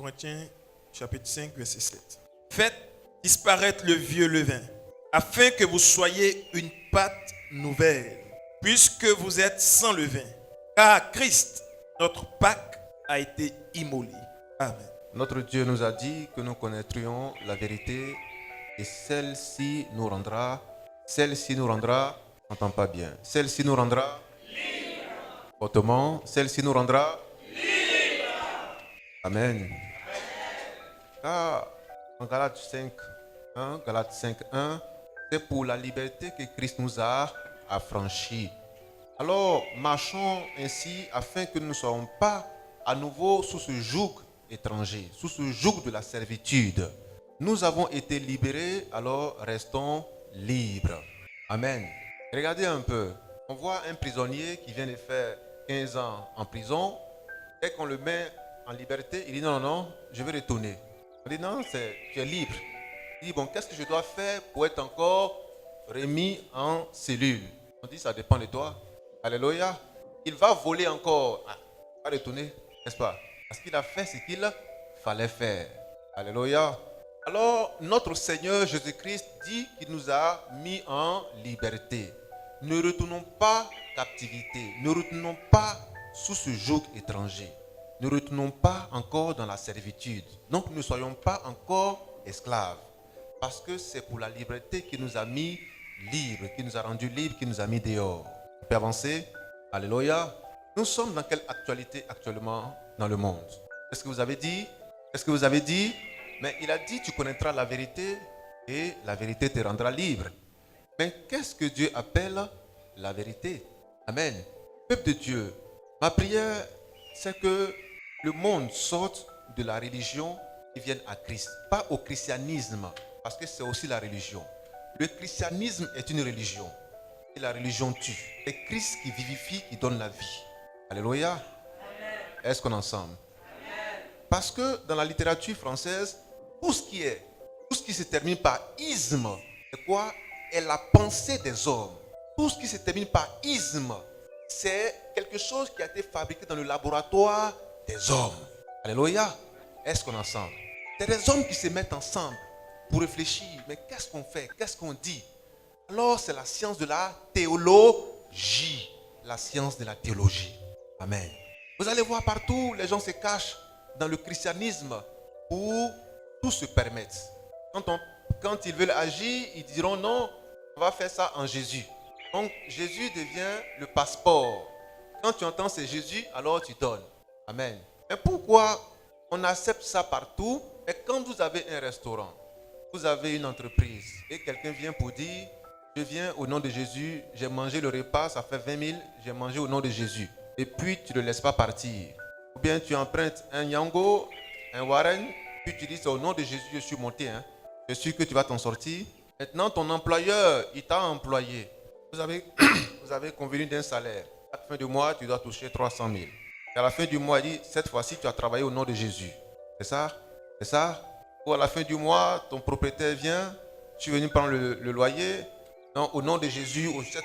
Corinthiens chapitre 5 verset 7. Faites disparaître le vieux levain, afin que vous soyez une pâte nouvelle, puisque vous êtes sans levain. Car Christ, notre Pâque, a été immolé. Amen. Notre Dieu nous a dit que nous connaîtrions la vérité et celle-ci nous rendra, n'entend pas bien, celle-ci nous rendra libre. Autrement, celle-ci nous rendra libre. Amen. Car en Galates 5:1, c'est pour la liberté que Christ nous a affranchis. Alors, marchons ainsi afin que nous ne soyons pas à nouveau sous ce joug étranger, sous ce joug de la servitude. Nous avons été libérés, alors restons libres. Amen. Regardez un peu. On voit un prisonnier qui vient de faire 15 ans en prison. Dès qu'on le met en liberté, il dit non, je vais retourner. On dit non, tu es libre. Il dit bon, qu'est-ce que je dois faire pour être encore remis en cellule? On dit ça dépend de toi. Alléluia. Il va voler encore. Il va retourner, n'est-ce pas? Parce qu'il a fait ce qu'il fallait faire. Alléluia. Alors, notre Seigneur Jésus-Christ dit qu'il nous a mis en liberté. Ne retournons pas captivité. Ne retournons pas sous ce joug étranger. Ne retournons pas encore dans la servitude. Donc, ne soyons pas encore esclaves. Parce que c'est pour la liberté qu'il nous a mis libres, qu'il nous a rendus libres, qu'il nous a mis dehors. On peut avancer? Alléluia. Nous sommes dans quelle actualité actuellement dans le monde? Qu'est-ce que vous avez dit? Qu'est-ce que vous avez dit? Mais il a dit, tu connaîtras la vérité et la vérité te rendra libre. Mais qu'est-ce que Dieu appelle la vérité? Amen. Peuple de Dieu, ma prière, c'est que le monde sorte de la religion et vienne à Christ. Pas au christianisme, parce que c'est aussi la religion. Le christianisme est une religion. Et la religion tue. C'est Christ qui vivifie, qui donne la vie. Alléluia. Est-ce qu'on est ensemble? Amen. Parce que dans la littérature française, tout ce qui se termine par isme, c'est quoi? Est la pensée des hommes. Tout ce qui se termine par isme, c'est quelque chose qui a été fabriqué dans le laboratoire des hommes. Alléluia. Est-ce qu'on est ensemble? C'est des hommes qui se mettent ensemble pour réfléchir. Mais qu'est-ce qu'on fait? Qu'est-ce qu'on dit? Alors, c'est la science de la théologie. La science de la théologie. Amen. Vous allez voir partout, les gens se cachent dans le christianisme pour tout se permettre. Quand ils veulent agir, ils diront non, on va faire ça en Jésus. Donc, Jésus devient le passeport. Quand tu entends c'est Jésus, alors tu donnes. Amen. Mais pourquoi on accepte ça partout? Et quand vous avez un restaurant, vous avez une entreprise et quelqu'un vient pour dire je viens au nom de Jésus, j'ai mangé le repas, ça fait 20 000, j'ai mangé au nom de Jésus. Et puis tu ne le laisses pas partir. Ou bien tu empruntes un Yango, un Warren, puis tu dis c'est au nom de Jésus, je suis monté. Je suis sûr que tu vas t'en sortir. Maintenant ton employeur, il t'a employé. Vous avez convenu d'un salaire. À la fin du mois, tu dois toucher 300 000. Et à la fin du mois, il dit cette fois-ci, tu as travaillé au nom de Jésus. C'est ça? C'est ça? Ou à la fin du mois, ton propriétaire vient, tu es venu prendre le loyer. Non, au nom de Jésus, au 7,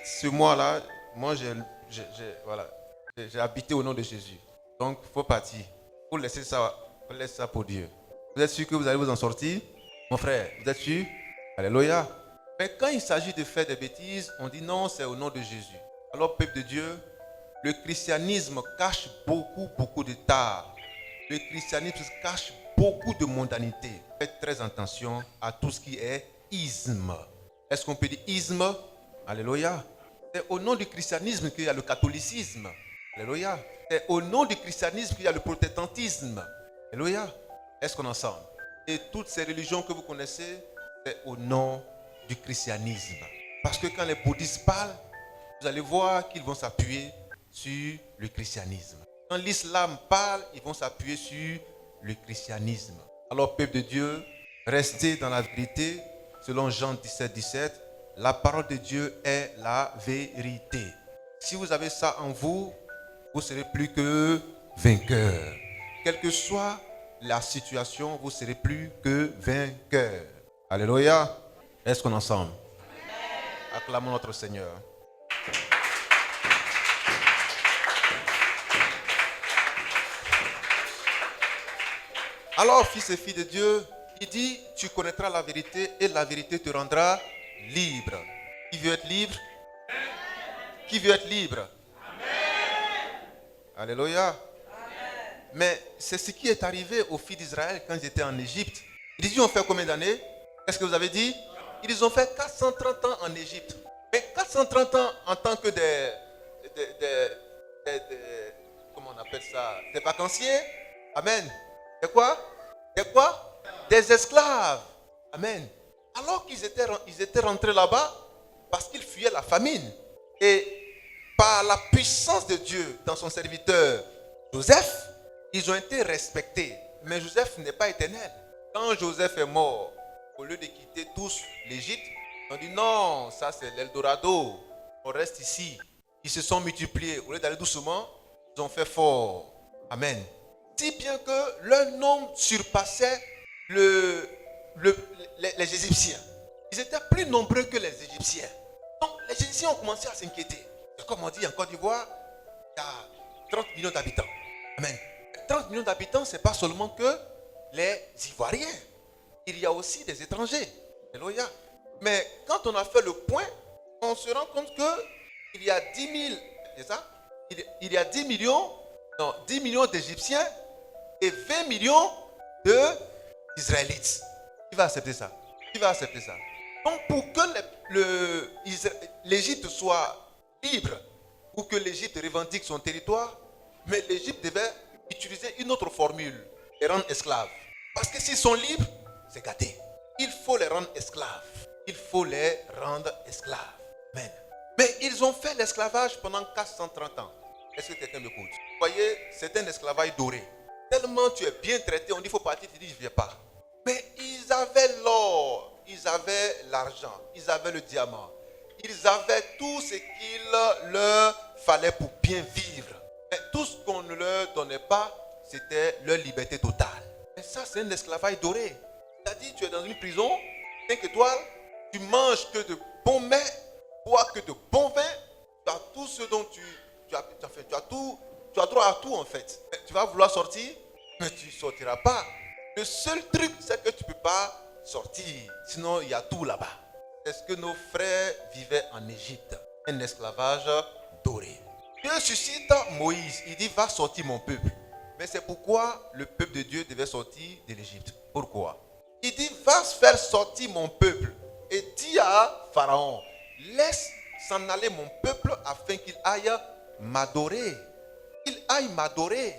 ce mois-là, moi j'ai habité au nom de Jésus. Donc, il faut partir. Il faut laisser ça pour Dieu. Vous êtes sûr que vous allez vous en sortir? Mon frère, vous êtes sûr? Alléluia. Mais quand il s'agit de faire des bêtises, on dit non, c'est au nom de Jésus. Alors, peuple de Dieu, le christianisme cache beaucoup de tard. Le christianisme cache beaucoup de mondanité. Faites très attention à tout ce qui est isme. Est-ce qu'on peut dire isme? Alléluia. C'est au nom du christianisme qu'il y a le catholicisme. Alléluia. C'est au nom du christianisme qu'il y a le protestantisme. Alléluia. Est-ce qu'on est ensemble? Et toutes ces religions que vous connaissez, c'est au nom du christianisme. Parce que quand les bouddhistes parlent, vous allez voir qu'ils vont s'appuyer sur le christianisme. Quand l'islam parle, ils vont s'appuyer sur le christianisme. Alors, peuple de Dieu, restez dans la vérité. Selon Jean 17:17, la parole de Dieu est la vérité. Si vous avez ça en vous, vous serez plus que vainqueur. Quelle que soit la situation, vous serez plus que vainqueur. Alléluia. Est-ce qu'on est ensemble? Acclamons notre Seigneur. Alors, fils et filles de Dieu, il dit, tu connaîtras la vérité et la vérité te rendra libre. Qui veut être libre? Qui veut être libre? Alléluia. Mais c'est ce qui est arrivé aux filles d'Israël quand ils étaient en Égypte. Ils ont fait combien d'années? Qu'est-ce que vous avez dit? Ils ont fait 430 ans en Égypte. Mais 430 ans en tant que comment on appelle ça? Des vacanciers. Amen. Des quoi? Des quoi? Des esclaves. Amen. Alors qu'ils étaient rentrés là-bas parce qu'ils fuyaient la famine. Et par la puissance de Dieu dans son serviteur Joseph, ils ont été respectés. Mais Joseph n'est pas éternel. Quand Joseph est mort, au lieu de quitter tous l'Égypte, on dit non, ça c'est l'Eldorado. On reste ici. Ils se sont multipliés. Au lieu d'aller doucement, ils ont fait fort. Amen. Si bien que leur nombre surpassait les Égyptiens. Ils étaient plus nombreux que les Égyptiens. Donc les Égyptiens ont commencé à s'inquiéter. Et comme on dit en Côte d'Ivoire, il y a 30 millions d'habitants. Amen. 30 millions d'habitants, ce n'est pas seulement que les Ivoiriens. Il y a aussi des étrangers. Alléluia. Mais quand on a fait le point, on se rend compte qu'il y a 10 000, c'est ça? Il y a 10 millions d'Égyptiens et 20 millions d'Israélites. Qui va accepter ça? Qui va accepter ça? Donc pour que l'Égypte soit libre, ou que l'Égypte revendique son territoire, mais l'Égypte devait utiliser une autre formule, les rendre esclaves. Parce que s'ils sont libres, c'est gâté. Il faut les rendre esclaves. Il faut les rendre esclaves. Amen. Mais ils ont fait l'esclavage pendant 430 ans. Est-ce que quelqu'un m'écoute? Vous voyez, c'est un esclavage doré. Tellement tu es bien traité, on dit il faut partir, tu dis je ne viens pas. Mais ils avaient l'or, ils avaient l'argent, ils avaient le diamant. Ils avaient tout ce qu'il leur fallait pour bien vivre. Mais tout ce qu'on ne leur donnait pas, c'était leur liberté totale. Et ça, c'est un esclavage doré. C'est-à-dire, tu es dans une prison, 5 étoiles, tu manges que de bons mets, bois que de bons vins, tu as tout ce dont tu as droit à tout en fait. Mais tu vas vouloir sortir, mais tu ne sortiras pas. Le seul truc, c'est que tu ne peux pas sortir. Sinon, il y a tout là-bas. C'est ce que nos frères vivaient en Égypte. Un esclavage doré. Dieu suscite Moïse. Il dit, va sortir mon peuple. Mais c'est pourquoi le peuple de Dieu devait sortir de l'Égypte. Pourquoi? Il dit, va faire sortir mon peuple. Et dis à Pharaon, laisse s'en aller mon peuple afin qu'il aille m'adorer. Qu'il aille m'adorer.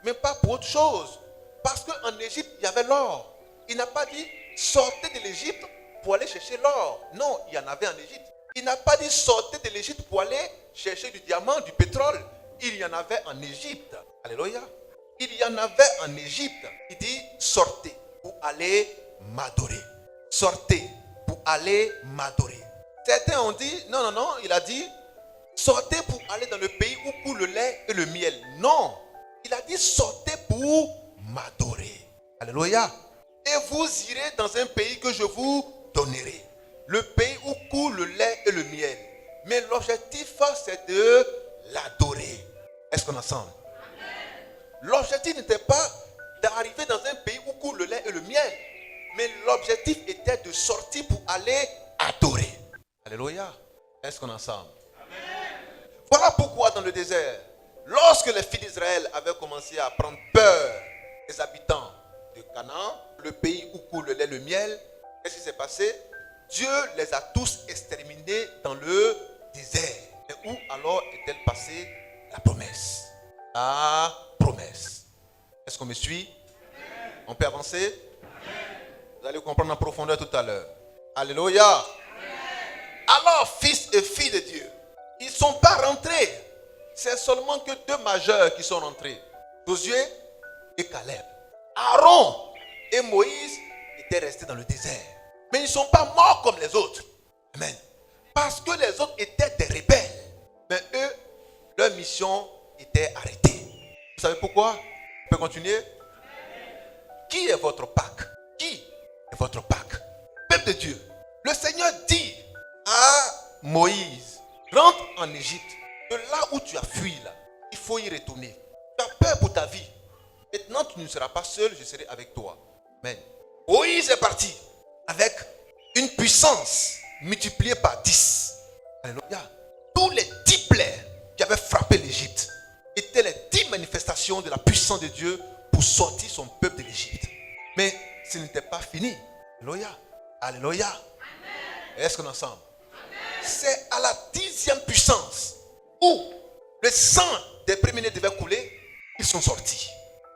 Mais pas pour autre chose. Parce qu'en Égypte, il y avait l'or. Il n'a pas dit, sortez de l'Égypte pour aller chercher l'or. Non, il y en avait en Égypte. Il n'a pas dit sortez de l'Égypte pour aller chercher du diamant, du pétrole. Il y en avait en Égypte. Alléluia. Il y en avait en Égypte. Il dit sortez pour aller m'adorer. Sortez pour aller m'adorer. Certains ont dit non, il a dit sortez pour aller dans le pays où coule le lait et le miel. Non, il a dit sortez pour m'adorer. Alléluia. Et vous irez dans un pays que je vous donnerai. Le pays où coule le lait et le miel. Mais l'objectif, c'est de l'adorer. Est-ce qu'on est ensemble? L'objectif n'était pas d'arriver dans un pays où coule le lait et le miel. Mais l'objectif était de sortir pour aller adorer. Alléluia. Est-ce qu'on est ensemble? Voilà pourquoi dans le désert, lorsque les filles d'Israël avaient commencé à prendre peur des habitants de Canaan, le pays où coule le lait et le miel, qu'est-ce qui s'est passé? Dieu les a tous exterminés dans le désert. Mais où alors est-elle passée la promesse? La promesse. Est-ce qu'on me suit? On peut avancer? Vous allez comprendre en profondeur tout à l'heure. Alléluia. Alors, fils et filles de Dieu, ils ne sont pas rentrés. C'est seulement que 2 majeurs qui sont rentrés. Josué et Caleb. Aaron et Moïse étaient restés dans le désert. Mais ils ne sont pas morts comme les autres. Amen. Parce que les autres étaient des rebelles. Mais eux, leur mission était arrêtée. Vous savez pourquoi? On peut continuer? Qui est votre Pâques? Qui est votre Pâques? Peuple de Dieu. Le Seigneur dit à Moïse, rentre en Égypte. De là où tu as fui, là, il faut y retourner. Tu as peur pour ta vie. Maintenant, tu ne seras pas seul, je serai avec toi. Amen. Moïse est parti avec une puissance multipliée par 10. Alléluia. Tous les 10 plaies qui avaient frappé l'Égypte étaient les 10 manifestations de la puissance de Dieu pour sortir son peuple de l'Égypte. Mais ce n'était pas fini. Alléluia. Alléluia. Est-ce qu'on est ensemble? C'est à la 10e puissance où le sang des premiers-nés devait couler, ils sont sortis.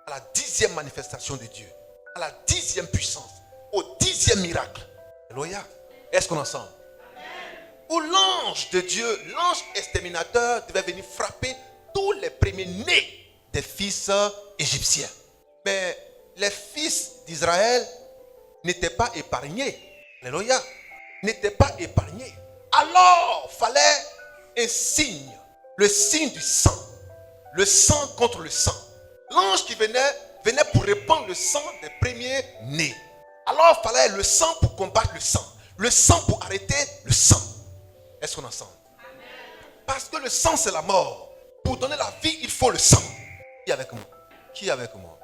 À la 10e manifestation de Dieu, à la 10e puissance, au 10e miracle. Alléluia. Est-ce qu'on est ensemble? Où l'ange de Dieu, l'ange exterminateur devait venir frapper tous les premiers-nés des fils égyptiens. Mais les fils d'Israël n'étaient pas épargnés. Alléluia. N'étaient pas épargnés. Alors, fallait un signe, le signe du sang. Le sang contre le sang. L'ange qui venait pour répandre le sang des premiers-nés. Alors, il fallait le sang pour combattre le sang. Le sang pour arrêter le sang. Est-ce qu'on est ensemble? Parce que le sang, c'est la mort. Pour donner la vie, il faut le sang. Qui est avec moi? Qui est avec moi?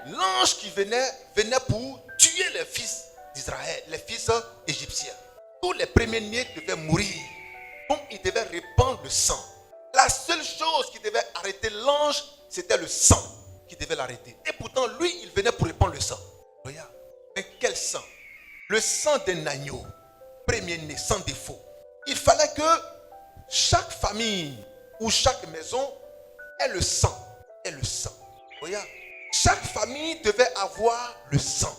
L'ange qui venait pour tuer les fils d'Israël, les fils égyptiens. Tous les premiers-nés devaient mourir. Donc, il devait répandre le sang. La seule chose qui devait arrêter l'ange, c'était le sang qui devait l'arrêter. Et pourtant, lui, il venait pour répandre le sang. Regarde. Mais quel sang? Le sang d'un agneau, premier-né, sans défaut. Il fallait que chaque famille ou chaque maison ait le sang. Ait le sang. Regarde. Chaque famille devait avoir le sang.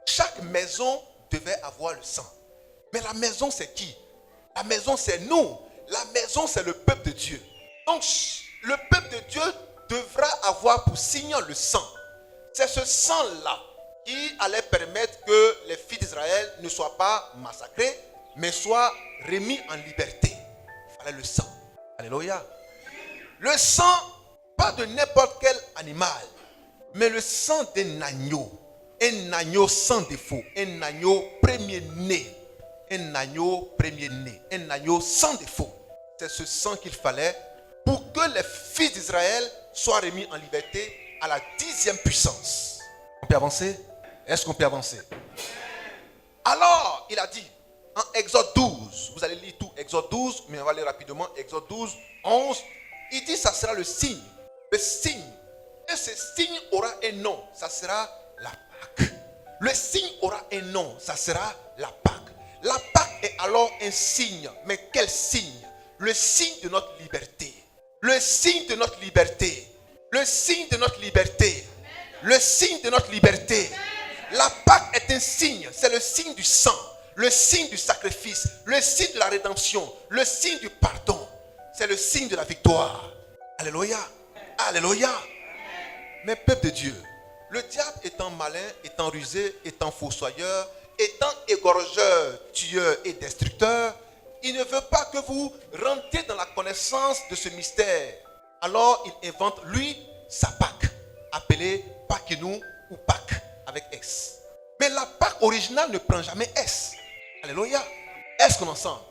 Chaque maison devait avoir le sang. Mais la maison, c'est qui? La maison, c'est nous. La maison, c'est le peuple de Dieu. Donc, le peuple de Dieu devra avoir pour signe le sang. C'est ce sang-là qui allait permettre que les fils d'Israël ne soient pas massacrés, mais soient remis en liberté. Il fallait le sang. Alléluia. Le sang, pas de n'importe quel animal, mais le sang d'un agneau. Un agneau sans défaut. Un agneau premier-né. Un agneau premier-né. Un agneau sans défaut. C'est ce sang qu'il fallait pour que les fils d'Israël soient remis en liberté à la 10e puissance. On peut avancer? Est-ce qu'on peut avancer? Alors, il a dit, en Exode 12, vous allez lire tout Exode 12, mais on va aller rapidement, Exode 12, 11, il dit, ça sera le signe. Le signe. Et ce signe aura un nom, ça sera la Pâque. Le signe aura un nom, ça sera la Pâque. La Pâque est alors un signe. Mais quel signe? Le signe de notre liberté. Le signe de notre liberté. Le signe de notre liberté. Le signe de notre liberté. La Pâque est un signe. C'est le signe du sang. Le signe du sacrifice. Le signe de la rédemption. Le signe du pardon. C'est le signe de la victoire. Alléluia. Alléluia. Mais peuple de Dieu, le diable étant malin, étant rusé, étant fossoyeur, étant égorgeur, tueur et destructeur, il ne veut pas que vous rentriez dans la connaissance de ce mystère. Alors il invente lui sa Pâque, appelée Pâquenou ou Pâque avec S. Mais la Pâque originale ne prend jamais S. Alléluia. Est-ce qu'on ensemble?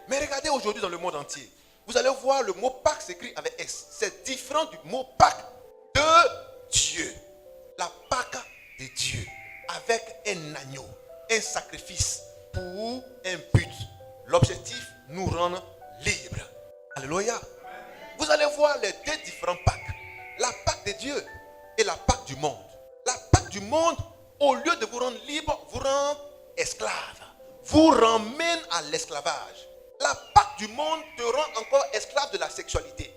Mais regardez aujourd'hui dans le monde entier. Vous allez voir le mot Pâque s'écrit avec S. C'est différent du mot Pâque de Dieu. La Pâque de Dieu. Avec un agneau. Un sacrifice pour un but. L'objectif, nous rendre libres. Alléluia. Vous allez voir les deux différents Pâques. La Pâque de Dieu et la Pâque du monde. La Pâque du monde, au lieu de vous rendre libre, vous rend esclave. Vous ramène à l'esclavage. La Pâque du monde te rend encore esclave de la sexualité.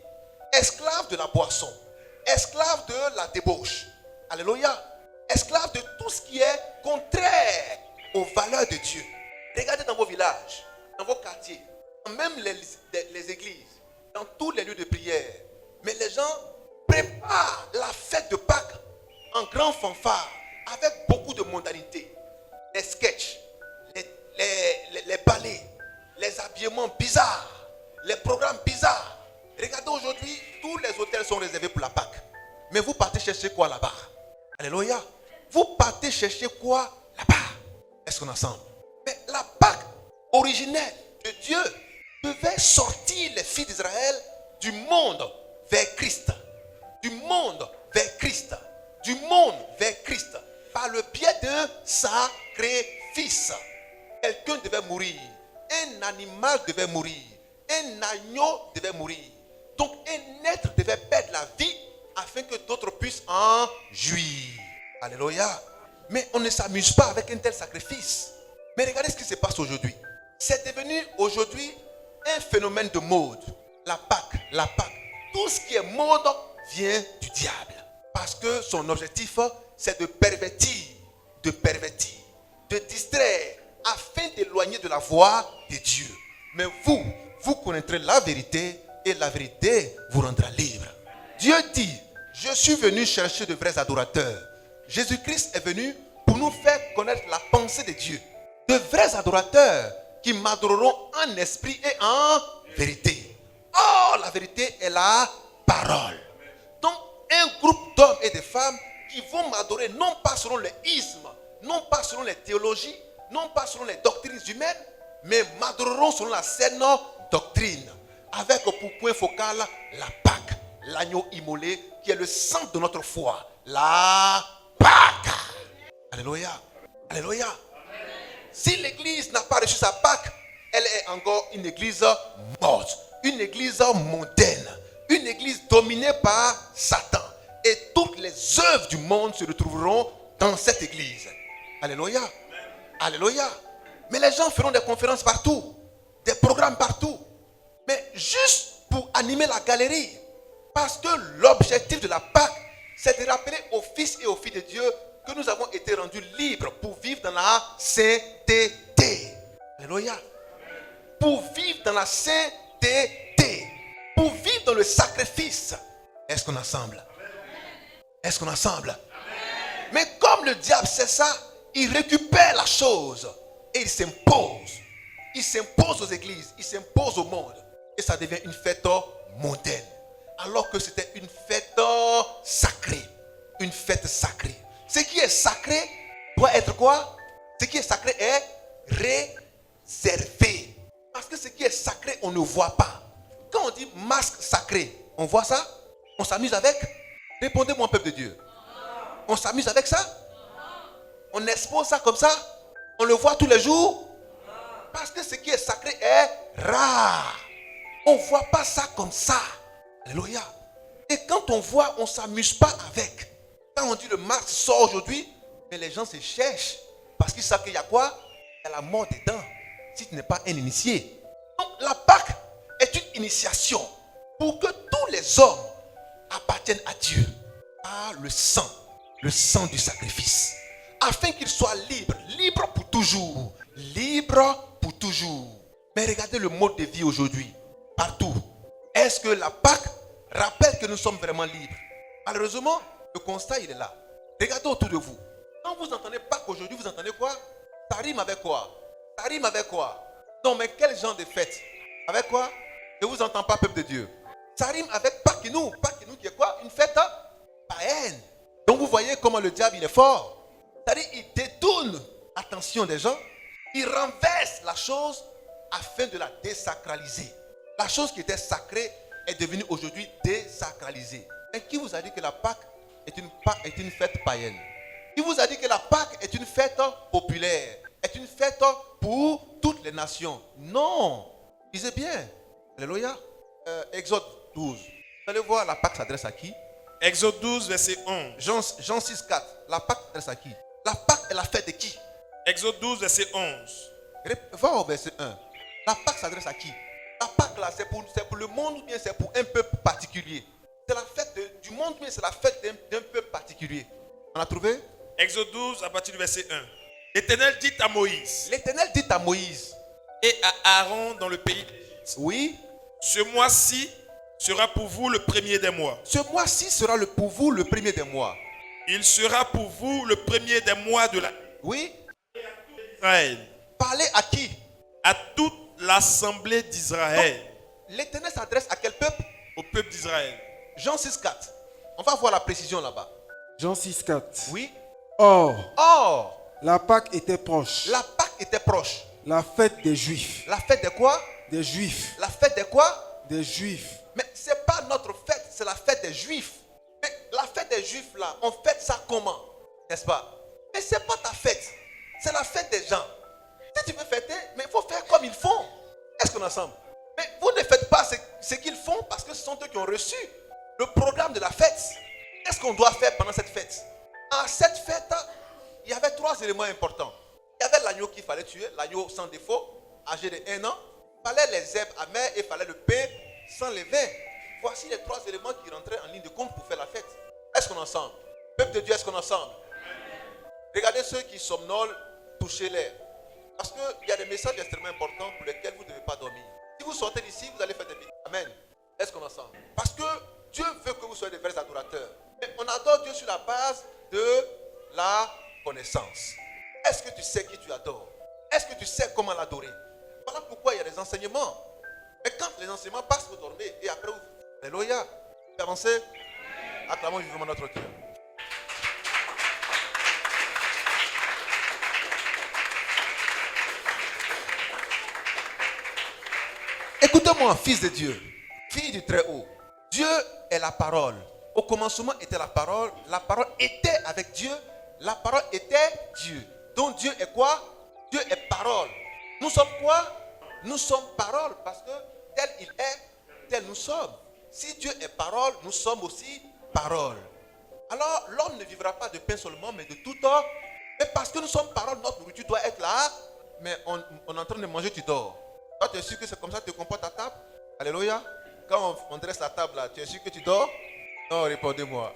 Esclave de la boisson. Esclave de la débauche. Alléluia. Esclave de tout ce qui est contraire aux valeurs de Dieu. Regardez dans vos villages, dans vos quartiers, même les églises, dans tous les lieux de prière. Mais les gens préparent la fête de Pâques en grand fanfare, avec beaucoup de mondanité. Les sketchs, les ballets, les habillements bizarres, les programmes bizarres. Regardez aujourd'hui, tous les hôtels sont réservés pour la Pâque. Mais vous partez chercher quoi là-bas? Alléluia. Vous partez chercher quoi là-bas? Est-ce qu'on est ensemble? Mais la Pâque originelle de Dieu devait sortir les filles d'Israël du monde vers Christ. Du monde vers Christ. sacrifice. Quelqu'un devait mourir. Un animal devait mourir. Un agneau devait mourir. Donc un être devait perdre la vie afin que d'autres puissent en jouir. Alléluia. Mais on ne s'amuse pas avec un tel sacrifice. Mais regardez ce qui se passe aujourd'hui. C'est devenu aujourd'hui un phénomène de mode. La Pâque. Tout ce qui est mode vient du diable. Parce que son objectif, c'est de pervertir, de distraire, afin d'éloigner de la voie de Dieu. Mais vous connaîtrez la vérité et la vérité vous rendra libre. Dieu dit, je suis venu chercher de vrais adorateurs. Jésus-Christ est venu pour nous faire connaître la pensée de Dieu. De vrais adorateurs qui m'adoreront en esprit et en vérité. Oh, la vérité est la parole. Donc, un groupe d'hommes et de femmes qui vont m'adorer non pas selon les ismes, non pas selon les théologies, non pas selon les doctrines humaines, mais m'adoreront selon la saine doctrine. Avec pour point focal la Pâque, l'agneau immolé qui est le centre de notre foi. La Pâque. Alléluia. Alléluia. Si l'église n'a pas reçu sa Pâque, elle est encore une église morte, une église mondaine, une église dominée par Satan. Et toutes les œuvres du monde se retrouveront dans cette église. Alléluia. Alléluia. Mais les gens feront des conférences partout, des programmes partout. Mais juste pour animer la galerie. Parce que l'objectif de la Pâque, c'est de rappeler aux fils et aux filles de Dieu que nous avons été rendus libres pour vivre dans la sainteté. Alléluia. Pour vivre dans la sainteté. Pour vivre dans le sacrifice. Est-ce qu'on est ensemble? Est-ce qu'on est ensemble? Mais comme le diable sait ça, il récupère la chose et il s'impose. Il s'impose aux églises, il s'impose au monde. Et ça devient une fête mondaine. Alors que c'était une fête sacrée. Une fête sacrée. Ce qui est sacré doit être quoi? Ce qui est sacré est réservé. Parce que ce qui est sacré, on ne voit pas. Quand on dit masque sacré, on voit ça? On s'amuse avec? Répondez-moi, peuple de Dieu. On s'amuse avec ça? On expose ça comme ça? On le voit tous les jours? Parce que ce qui est sacré est rare. On ne voit pas ça comme ça. Alléluia. Et quand on voit, on ne s'amuse pas avec. Quand on dit le masque sort aujourd'hui, mais les gens se cherchent. Parce qu'ils savent qu'il y a quoi? Il y a la mort dedans. Si tu n'es pas un initié. Donc la Pâque est une initiation pour que tous les hommes appartiennent à Dieu par le sang du sacrifice, afin qu'ils soient libres pour toujours, libres pour toujours. Mais regardez le mode de vie aujourd'hui, partout. Est-ce que la Pâque rappelle que nous sommes vraiment libres? Malheureusement, le constat il est là. Regardez autour de vous. Quand vous entendez Pâque aujourd'hui, vous entendez quoi? Ça rime avec quoi? Ça rime avec quoi? Non, mais quel genre de fête? Avec quoi? Je ne vous entends pas, peuple de Dieu. Ça rime avec Pâques-nous. Pâques-nous qui est quoi? Une fête païenne. Donc vous voyez comment le diable il est fort. C'est-à-dire il détourne l'attention des gens. Il renverse la chose afin de la désacraliser. La chose qui était sacrée est devenue aujourd'hui désacralisée. Et qui vous a dit que la Pâque est une fête païenne? Qui vous a dit que la Pâque est une fête populaire? Est une fête pour toutes les nations? Non. Lisez bien. Alléluia. Exode 12. Vous allez voir, la Pâque s'adresse à qui? Exode 12, verset 11. Jean 6, 4. La Pâque s'adresse à qui? La Pâque est la fête de qui? Exode 12, verset 11. Va au verset 1. La Pâque s'adresse à qui? La Pâque là, c'est pour le monde ou bien c'est pour un peuple particulier? C'est la fête du monde ou bien c'est la fête d'un peuple particulier? On a trouvé? Exode 12, à partir du verset 1. L'Éternel dit à Moïse. L'Éternel dit à Moïse. Et à Aaron dans le pays d'Égypte. Oui. Ce mois-ci sera pour vous le premier des mois. Ce mois-ci sera pour vous le premier des mois. Il sera pour vous le premier des mois de l'année. Oui. Israël. Parlez à qui? À toute l'assemblée d'Israël. L'Éternel s'adresse à quel peuple? Au peuple d'Israël. Jean 6, 4. On va voir la précision là-bas. Jean 6, 4. Oui. Or, la Pâque était proche. La Pâque était proche. La fête des Juifs. La fête de quoi? Des Juifs. La fête de quoi? Des Juifs. Mais ce n'est pas notre fête, c'est la fête des Juifs. Mais la fête des Juifs là, on fête ça comment? N'est-ce pas? Mais ce n'est pas ta fête. C'est la fête des gens. Si tu veux fêter, mais il faut faire comme ils font. Est-ce qu'on est ensemble? Mais vous ne faites pas ce qu'ils font parce que ce sont eux qui ont reçu le programme de la fête. Qu'est-ce qu'on doit faire pendant cette fête? À cette fête, il y avait 3 éléments importants. Il y avait l'agneau qu'il fallait tuer, l'agneau sans défaut, âgé de 1 an. Il fallait les herbes amères et il fallait le pain sans levain. Voici les 3 éléments qui rentraient en ligne de compte pour faire la fête. Est-ce qu'on est ensemble? Peuple de Dieu, est-ce qu'on est ensemble? Regardez ceux qui somnolent, touchez-les. Parce qu'il y a des messages extrêmement importants pour lesquels vous ne devez pas dormir. Si vous sortez d'ici, vous allez faire des bêtises. Amen. Est-ce qu'on est ensemble? Parce que Dieu veut que vous soyez des vrais adorateurs. Mais on adore Dieu sur la base de la connaissance. Est-ce que tu sais qui tu adores? Est-ce que tu sais comment l'adorer? Voilà pourquoi il y a des enseignements. Mais quand les enseignements passent, vous dormez. Et après, vous... Alléluia. Vous avancez. Acclamons vivement notre Dieu. Écoutez-moi, fils de Dieu, fille du Très-Haut. Dieu est la parole. Au commencement était la parole était avec Dieu, la parole était Dieu. Donc Dieu est quoi? Dieu est parole. Nous sommes quoi? Nous sommes parole parce que tel il est, tel nous sommes. Si Dieu est parole, nous sommes aussi parole. Alors l'homme ne vivra pas de pain seulement, mais de tout temps. Mais parce que nous sommes parole, notre nourriture doit être là. Mais on est en train de manger, tu dors. Toi, tu es sûr que c'est comme ça que tu te comportes à table? Alléluia. Quand on dresse la table là, tu es sûr que tu dors? Non, répondez-moi.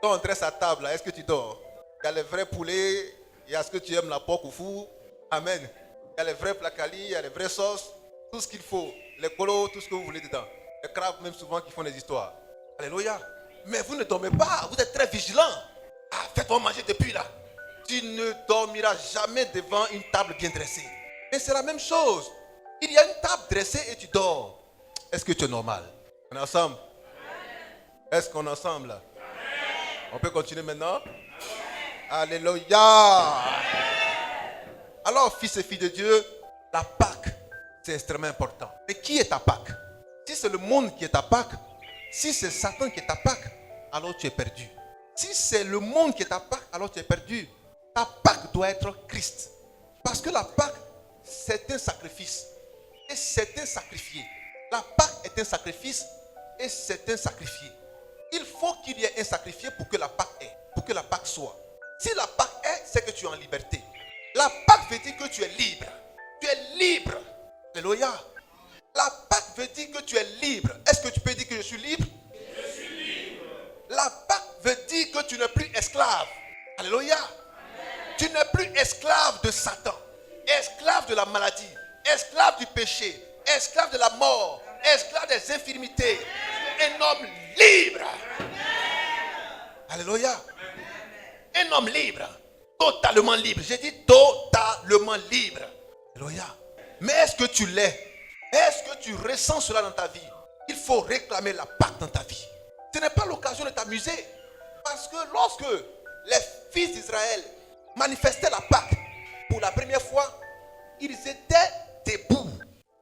Quand on dresse la table là, est-ce que tu dors? Il y a les vrais poulets, il y a ce que tu aimes, la porc au four. Amen. Il y a les vrais placalis, il y a les vraies sauces, tout ce qu'il faut. Les colos, tout ce que vous voulez dedans. Les crabes même souvent qui font des histoires. Alléluia. Mais vous ne dormez pas, vous êtes très vigilants. Ah, faites-moi manger depuis là. Tu ne dormiras jamais devant une table bien dressée. Mais c'est la même chose. Il y a une table dressée et tu dors. Est-ce que tu es normal? On est ensemble? Est-ce qu'on est ensemble là? On peut continuer maintenant? Alléluia. Alors, fils et filles de Dieu, la Pâque, c'est extrêmement important. Mais qui est ta Pâque? Si c'est le monde qui est ta Pâque, si c'est Satan qui est ta Pâque, alors tu es perdu. Si c'est le monde qui est ta Pâque, alors tu es perdu. Ta Pâque doit être Christ. Parce que la Pâque, c'est un sacrifice. Et c'est un sacrifié. La Pâque est un sacrifice et c'est un sacrifié. Il faut qu'il y ait un sacrifié pour que la Pâque ait, pour que la Pâque soit. Si la Pâque est, c'est que tu es en liberté. La Pâque veut dire que tu es libre. Tu es libre. Alléluia. La Pâque veut dire que tu es libre. Est-ce que tu peux dire que je suis libre? Je suis libre. La Pâque veut dire que tu n'es plus esclave. Alléluia. Amen. Tu n'es plus esclave de Satan. Esclave de la maladie. Esclave du péché. Esclave de la mort. Esclave des infirmités. Un homme libre. Alléluia. Un homme libre. Totalement libre. J'ai dit totalement libre. Alléluia. Mais est-ce que tu l'es? Est-ce que tu ressens cela dans ta vie? Il faut réclamer la Pâque dans ta vie. Ce n'est pas l'occasion de t'amuser. Parce que lorsque les fils d'Israël manifestaient la Pâque pour la première fois, ils étaient debout.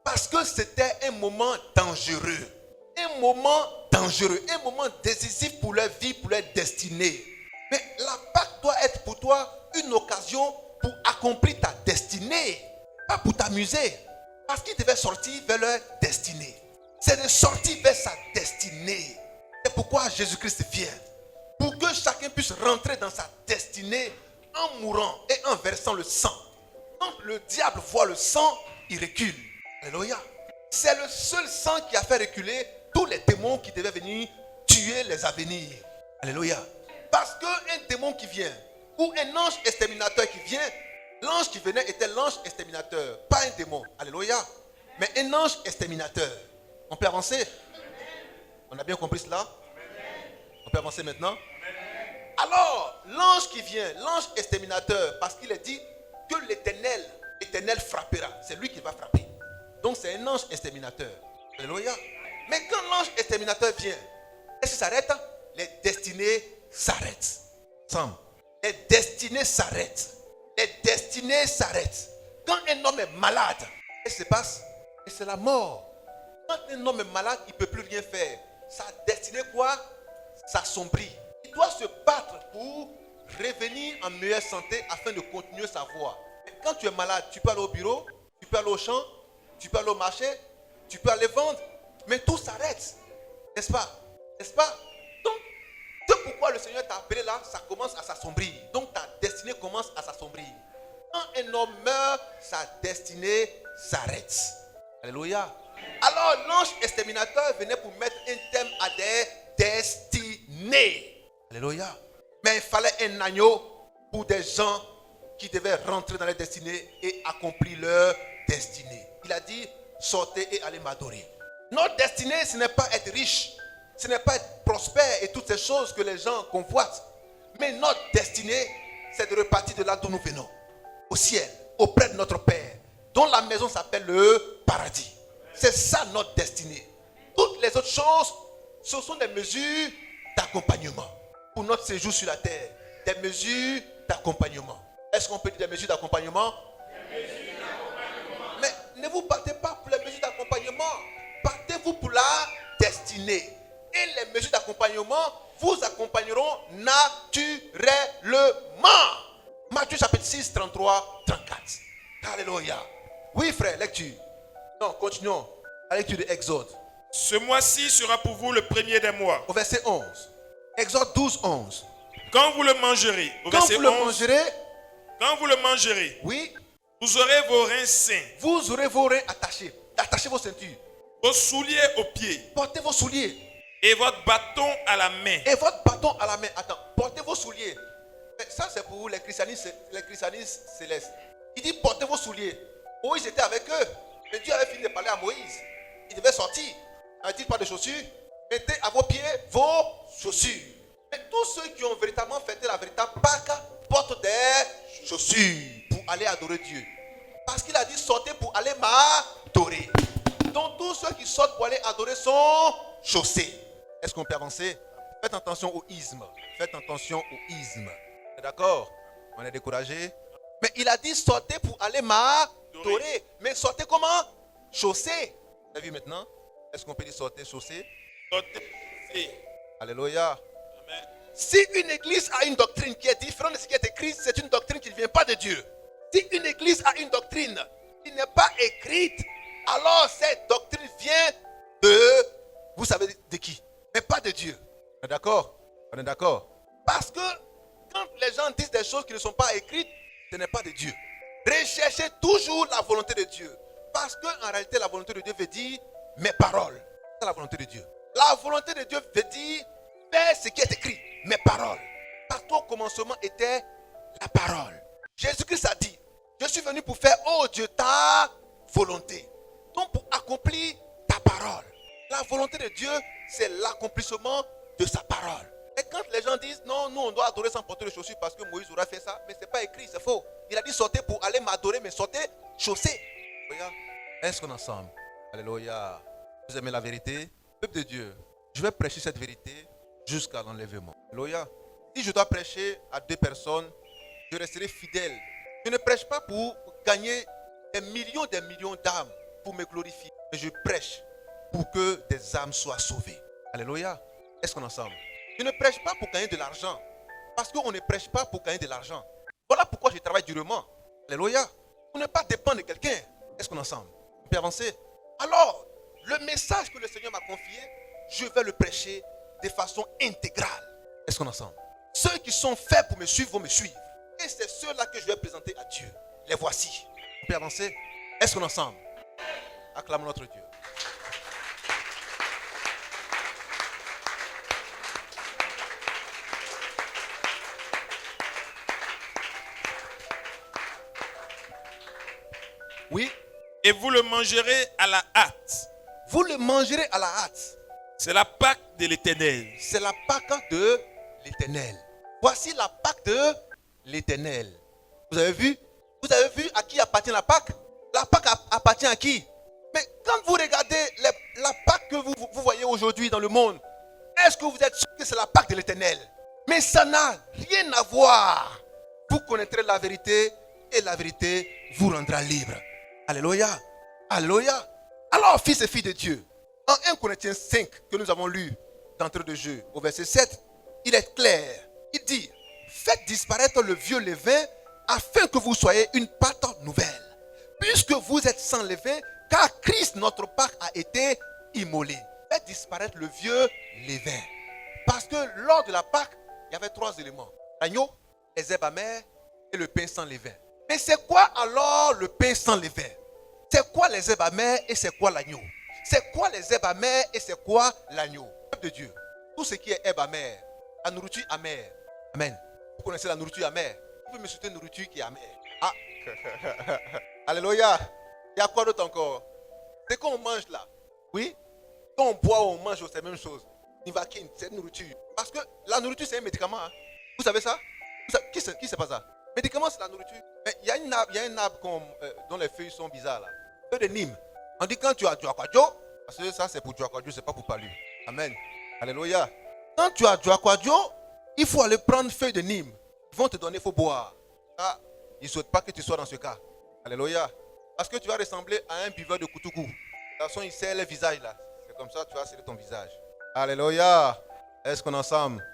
Parce que c'était un moment dangereux. Un moment dangereux. Un moment décisif pour leur vie, pour leur destinée. Mais la Pâque doit être pour toi une occasion pour accomplir ta destinée. Pas pour t'amuser. Parce qu'ils devaient sortir vers leur destinée. C'est de sortir vers sa destinée. C'est pourquoi Jésus-Christ vient. Pour que chacun puisse rentrer dans sa destinée en mourant et en versant le sang. Quand le diable voit le sang, il recule. Alléluia. C'est le seul sang qui a fait reculer tous les démons qui devaient venir tuer les à venir. Alléluia. Parce qu'un démon qui vient, ou un ange exterminateur qui vient, l'ange qui venait était l'ange exterminateur, pas un démon. Alléluia. Mais un ange exterminateur. On peut avancer? On a bien compris cela? On peut avancer maintenant? Alors, l'ange qui vient, l'ange exterminateur, parce qu'il est dit que l'Éternel frappera. C'est lui qui va frapper. Donc c'est un ange exterminateur. Alléluia. Mais quand l'ange exterminateur vient, est-ce qu'il s'arrête? Les destinées s'arrêtent. Les destinées s'arrêtent. Les destinées s'arrêtent. Quand un homme est malade, qu'est-ce qui se passe? Et c'est la mort. Quand un homme est malade, il ne peut plus rien faire. Sa destinée quoi? S'assombrit. Il doit se battre pour revenir en meilleure santé afin de continuer sa voie. Quand tu es malade, tu peux aller au bureau, tu peux aller au champ, tu peux aller au marché, tu peux aller vendre, mais tout s'arrête. N'est-ce pas? N'est-ce pas? Donc, c'est pourquoi le Seigneur t'a appelé là, ça commence à s'assombrir. Donc ta destinée commence à s'assombrir. Quand un homme meurt, sa destinée s'arrête. Alléluia. Alors l'ange exterminateur venait pour mettre un terme à des destinées. Alléluia. Mais il fallait un agneau pour des gens qui devaient rentrer dans les destinées et accomplir leur destinée. Il a dit, sortez et allez m'adorer. Notre destinée, ce n'est pas être riche, ce n'est pas être prospère et toutes ces choses que les gens convoitent. Mais notre destinée, c'est de repartir de là d'où nous venons, au ciel, auprès de notre Père, dont la maison s'appelle le paradis. C'est ça notre destinée. Toutes les autres choses, ce sont des mesures d'accompagnement pour notre séjour sur la terre. Des mesures d'accompagnement. Est-ce qu'on peut dire des mesures d'accompagnement? Des mesures d'accompagnement. Mais ne vous partez pas pour les mesures d'accompagnement. Partez-vous pour la destinée. Et les mesures d'accompagnement vous accompagneront naturellement. Matthieu chapitre 6, 33, 34. Alléluia. Oui frère, lecture. Non, continuons. La lecture de Exode. Ce mois-ci sera pour vous le premier des mois. Au verset 11. Exode 12, 11. Quand vous le mangerez. Au Quand verset vous le 11, mangerez. Quand vous le mangerez. Oui. Vous aurez vos reins sains. Vous aurez vos reins attachés. Attachez vos ceintures. Vos souliers aux pieds. Portez vos souliers. Et votre bâton à la main. Et votre bâton à la main. Attends, portez vos souliers. Mais ça, c'est pour les christianistes célestes. Il dit, portez vos souliers. Moïse était avec eux. Mais Dieu avait fini de parler à Moïse. Il devait sortir. Il dit pas de chaussures. Mettez à vos pieds vos chaussures. Mais tous ceux qui ont véritablement fêté la véritable Pâques portent des chaussures pour aller adorer Dieu. Parce qu'il a dit, sortez pour aller m'adorer. Donc tous ceux qui sortent pour aller adorer sont chaussés. Est-ce qu'on peut avancer? Faites attention au isme. Faites attention au isme. D'accord? On est découragé. Mais il a dit sortez pour aller m'adorer. Mais sortez comment? Chaussés. Vous avez vu maintenant? Est-ce qu'on peut dire sortez chaussés? Sortez. Alléluia. Amen. Si une église a une doctrine qui est différente de ce qui est écrit, c'est une doctrine qui ne vient pas de Dieu. Si une église a une doctrine qui n'est pas écrite, alors cette doctrine vient de, vous savez de qui? Mais pas de Dieu. On est d'accord? On est d'accord? Parce que quand les gens disent des choses qui ne sont pas écrites, ce n'est pas de Dieu. Recherchez toujours la volonté de Dieu. Parce qu'en réalité, la volonté de Dieu veut dire mes paroles. C'est la volonté de Dieu. La volonté de Dieu veut dire faire ce qui est écrit, mes paroles. Parce qu'au commencement était la parole. Jésus-Christ a dit, je suis venu pour faire, oh Dieu, ta volonté. Donc pour accomplir ta parole. La volonté de Dieu, c'est l'accomplissement de sa parole. Et quand les gens disent, non, nous on doit adorer sans porter de chaussures parce que Moïse aura fait ça, mais ce n'est pas écrit, c'est faux. Il a dit sortez pour aller m'adorer, mais sortez chaussés. Alléluia. Est-ce qu'on est ensemble? Alléluia. Vous aimez la vérité? Peuple de Dieu, je vais prêcher cette vérité jusqu'à l'enlèvement. Alléluia. Si je dois prêcher à 2 personnes, je resterai fidèle. Je ne prêche pas pour gagner des millions d'âmes pour me glorifier. Mais je prêche pour que des âmes soient sauvées. Alléluia. Est-ce qu'on est ensemble? Je ne prêche pas pour gagner de l'argent. Parce qu'on ne prêche pas pour gagner de l'argent. Voilà pourquoi je travaille durement. Alléluia. On n'est pas dépendre de quelqu'un. Est-ce qu'on est ensemble? On peut avancer? Alors, le message que le Seigneur m'a confié, je vais le prêcher de façon intégrale. Est-ce qu'on est ensemble? Ceux qui sont faits pour me suivre vont me suivre. Et c'est ceux-là que je vais présenter à Dieu. Les voici. On peut avancer? Est-ce qu'on est ensemble? Acclamons notre Dieu. Oui. Et vous le mangerez à la hâte. Vous le mangerez à la hâte. C'est la Pâque de l'Éternel. C'est la Pâque de l'Éternel. Voici la Pâque de l'Éternel. Vous avez vu? Vous avez vu à qui appartient la Pâque? La Pâque appartient à qui? Mais quand vous regardez la Pâque que vous voyez aujourd'hui dans le monde, est-ce que vous êtes sûr que c'est la Pâque de l'Éternel? Mais ça n'a rien à voir. Vous connaîtrez la vérité et la vérité vous rendra libre. Alléluia. Alléluia. Alors, fils et filles de Dieu, en 1 Corinthiens 5 que nous avons lu d'entrée de jeu, au verset 7, il est clair. Il dit, faites disparaître le vieux levain afin que vous soyez une pâte nouvelle. Puisque vous êtes sans levain, car Christ, notre Pâque, a été immolé. Faites disparaître le vieux levain. Parce que lors de la Pâque, il y avait 3 éléments. L'agneau, les herbes amères et le pain sans levain. Mais c'est quoi alors le pain sans levain? C'est quoi les herbes amères et c'est quoi l'agneau? C'est quoi les herbes amères et c'est quoi l'agneau? Peuple de Dieu, tout ce qui est herbe amère, la nourriture amère. Amen. Vous connaissez la nourriture amère? Vous pouvez me citer une nourriture qui est amère. Ah. Alléluia. Il y a quoi d'autre encore? C'est qu'on mange là. Oui. Quand on boit ou on mange, c'est la même chose. Nivaquine, c'est une nourriture. Parce que la nourriture, c'est un médicament. Hein. Vous savez ça? Qui sait pas ça? Médicament, c'est la nourriture. Mais il y a un arbre dont les feuilles sont bizarres là. Feuille de Nîmes. On dit quand tu as Djoakwadjo, parce que ça c'est pour Djoakwadjo, c'est pas pour Palu. Amen. Alléluia. Quand tu as Djoakwadjo, il faut aller prendre feuille de Nîmes. Ils vont te donner, il faut boire. Ah, ils ne souhaitent pas que tu sois dans ce cas. Alléluia. Parce que tu vas ressembler à un buveur de Koutoukou. De toute façon, il serre le visage là. C'est comme ça que tu vas serrer ton visage. Alléluia. Est-ce qu'on est ensemble?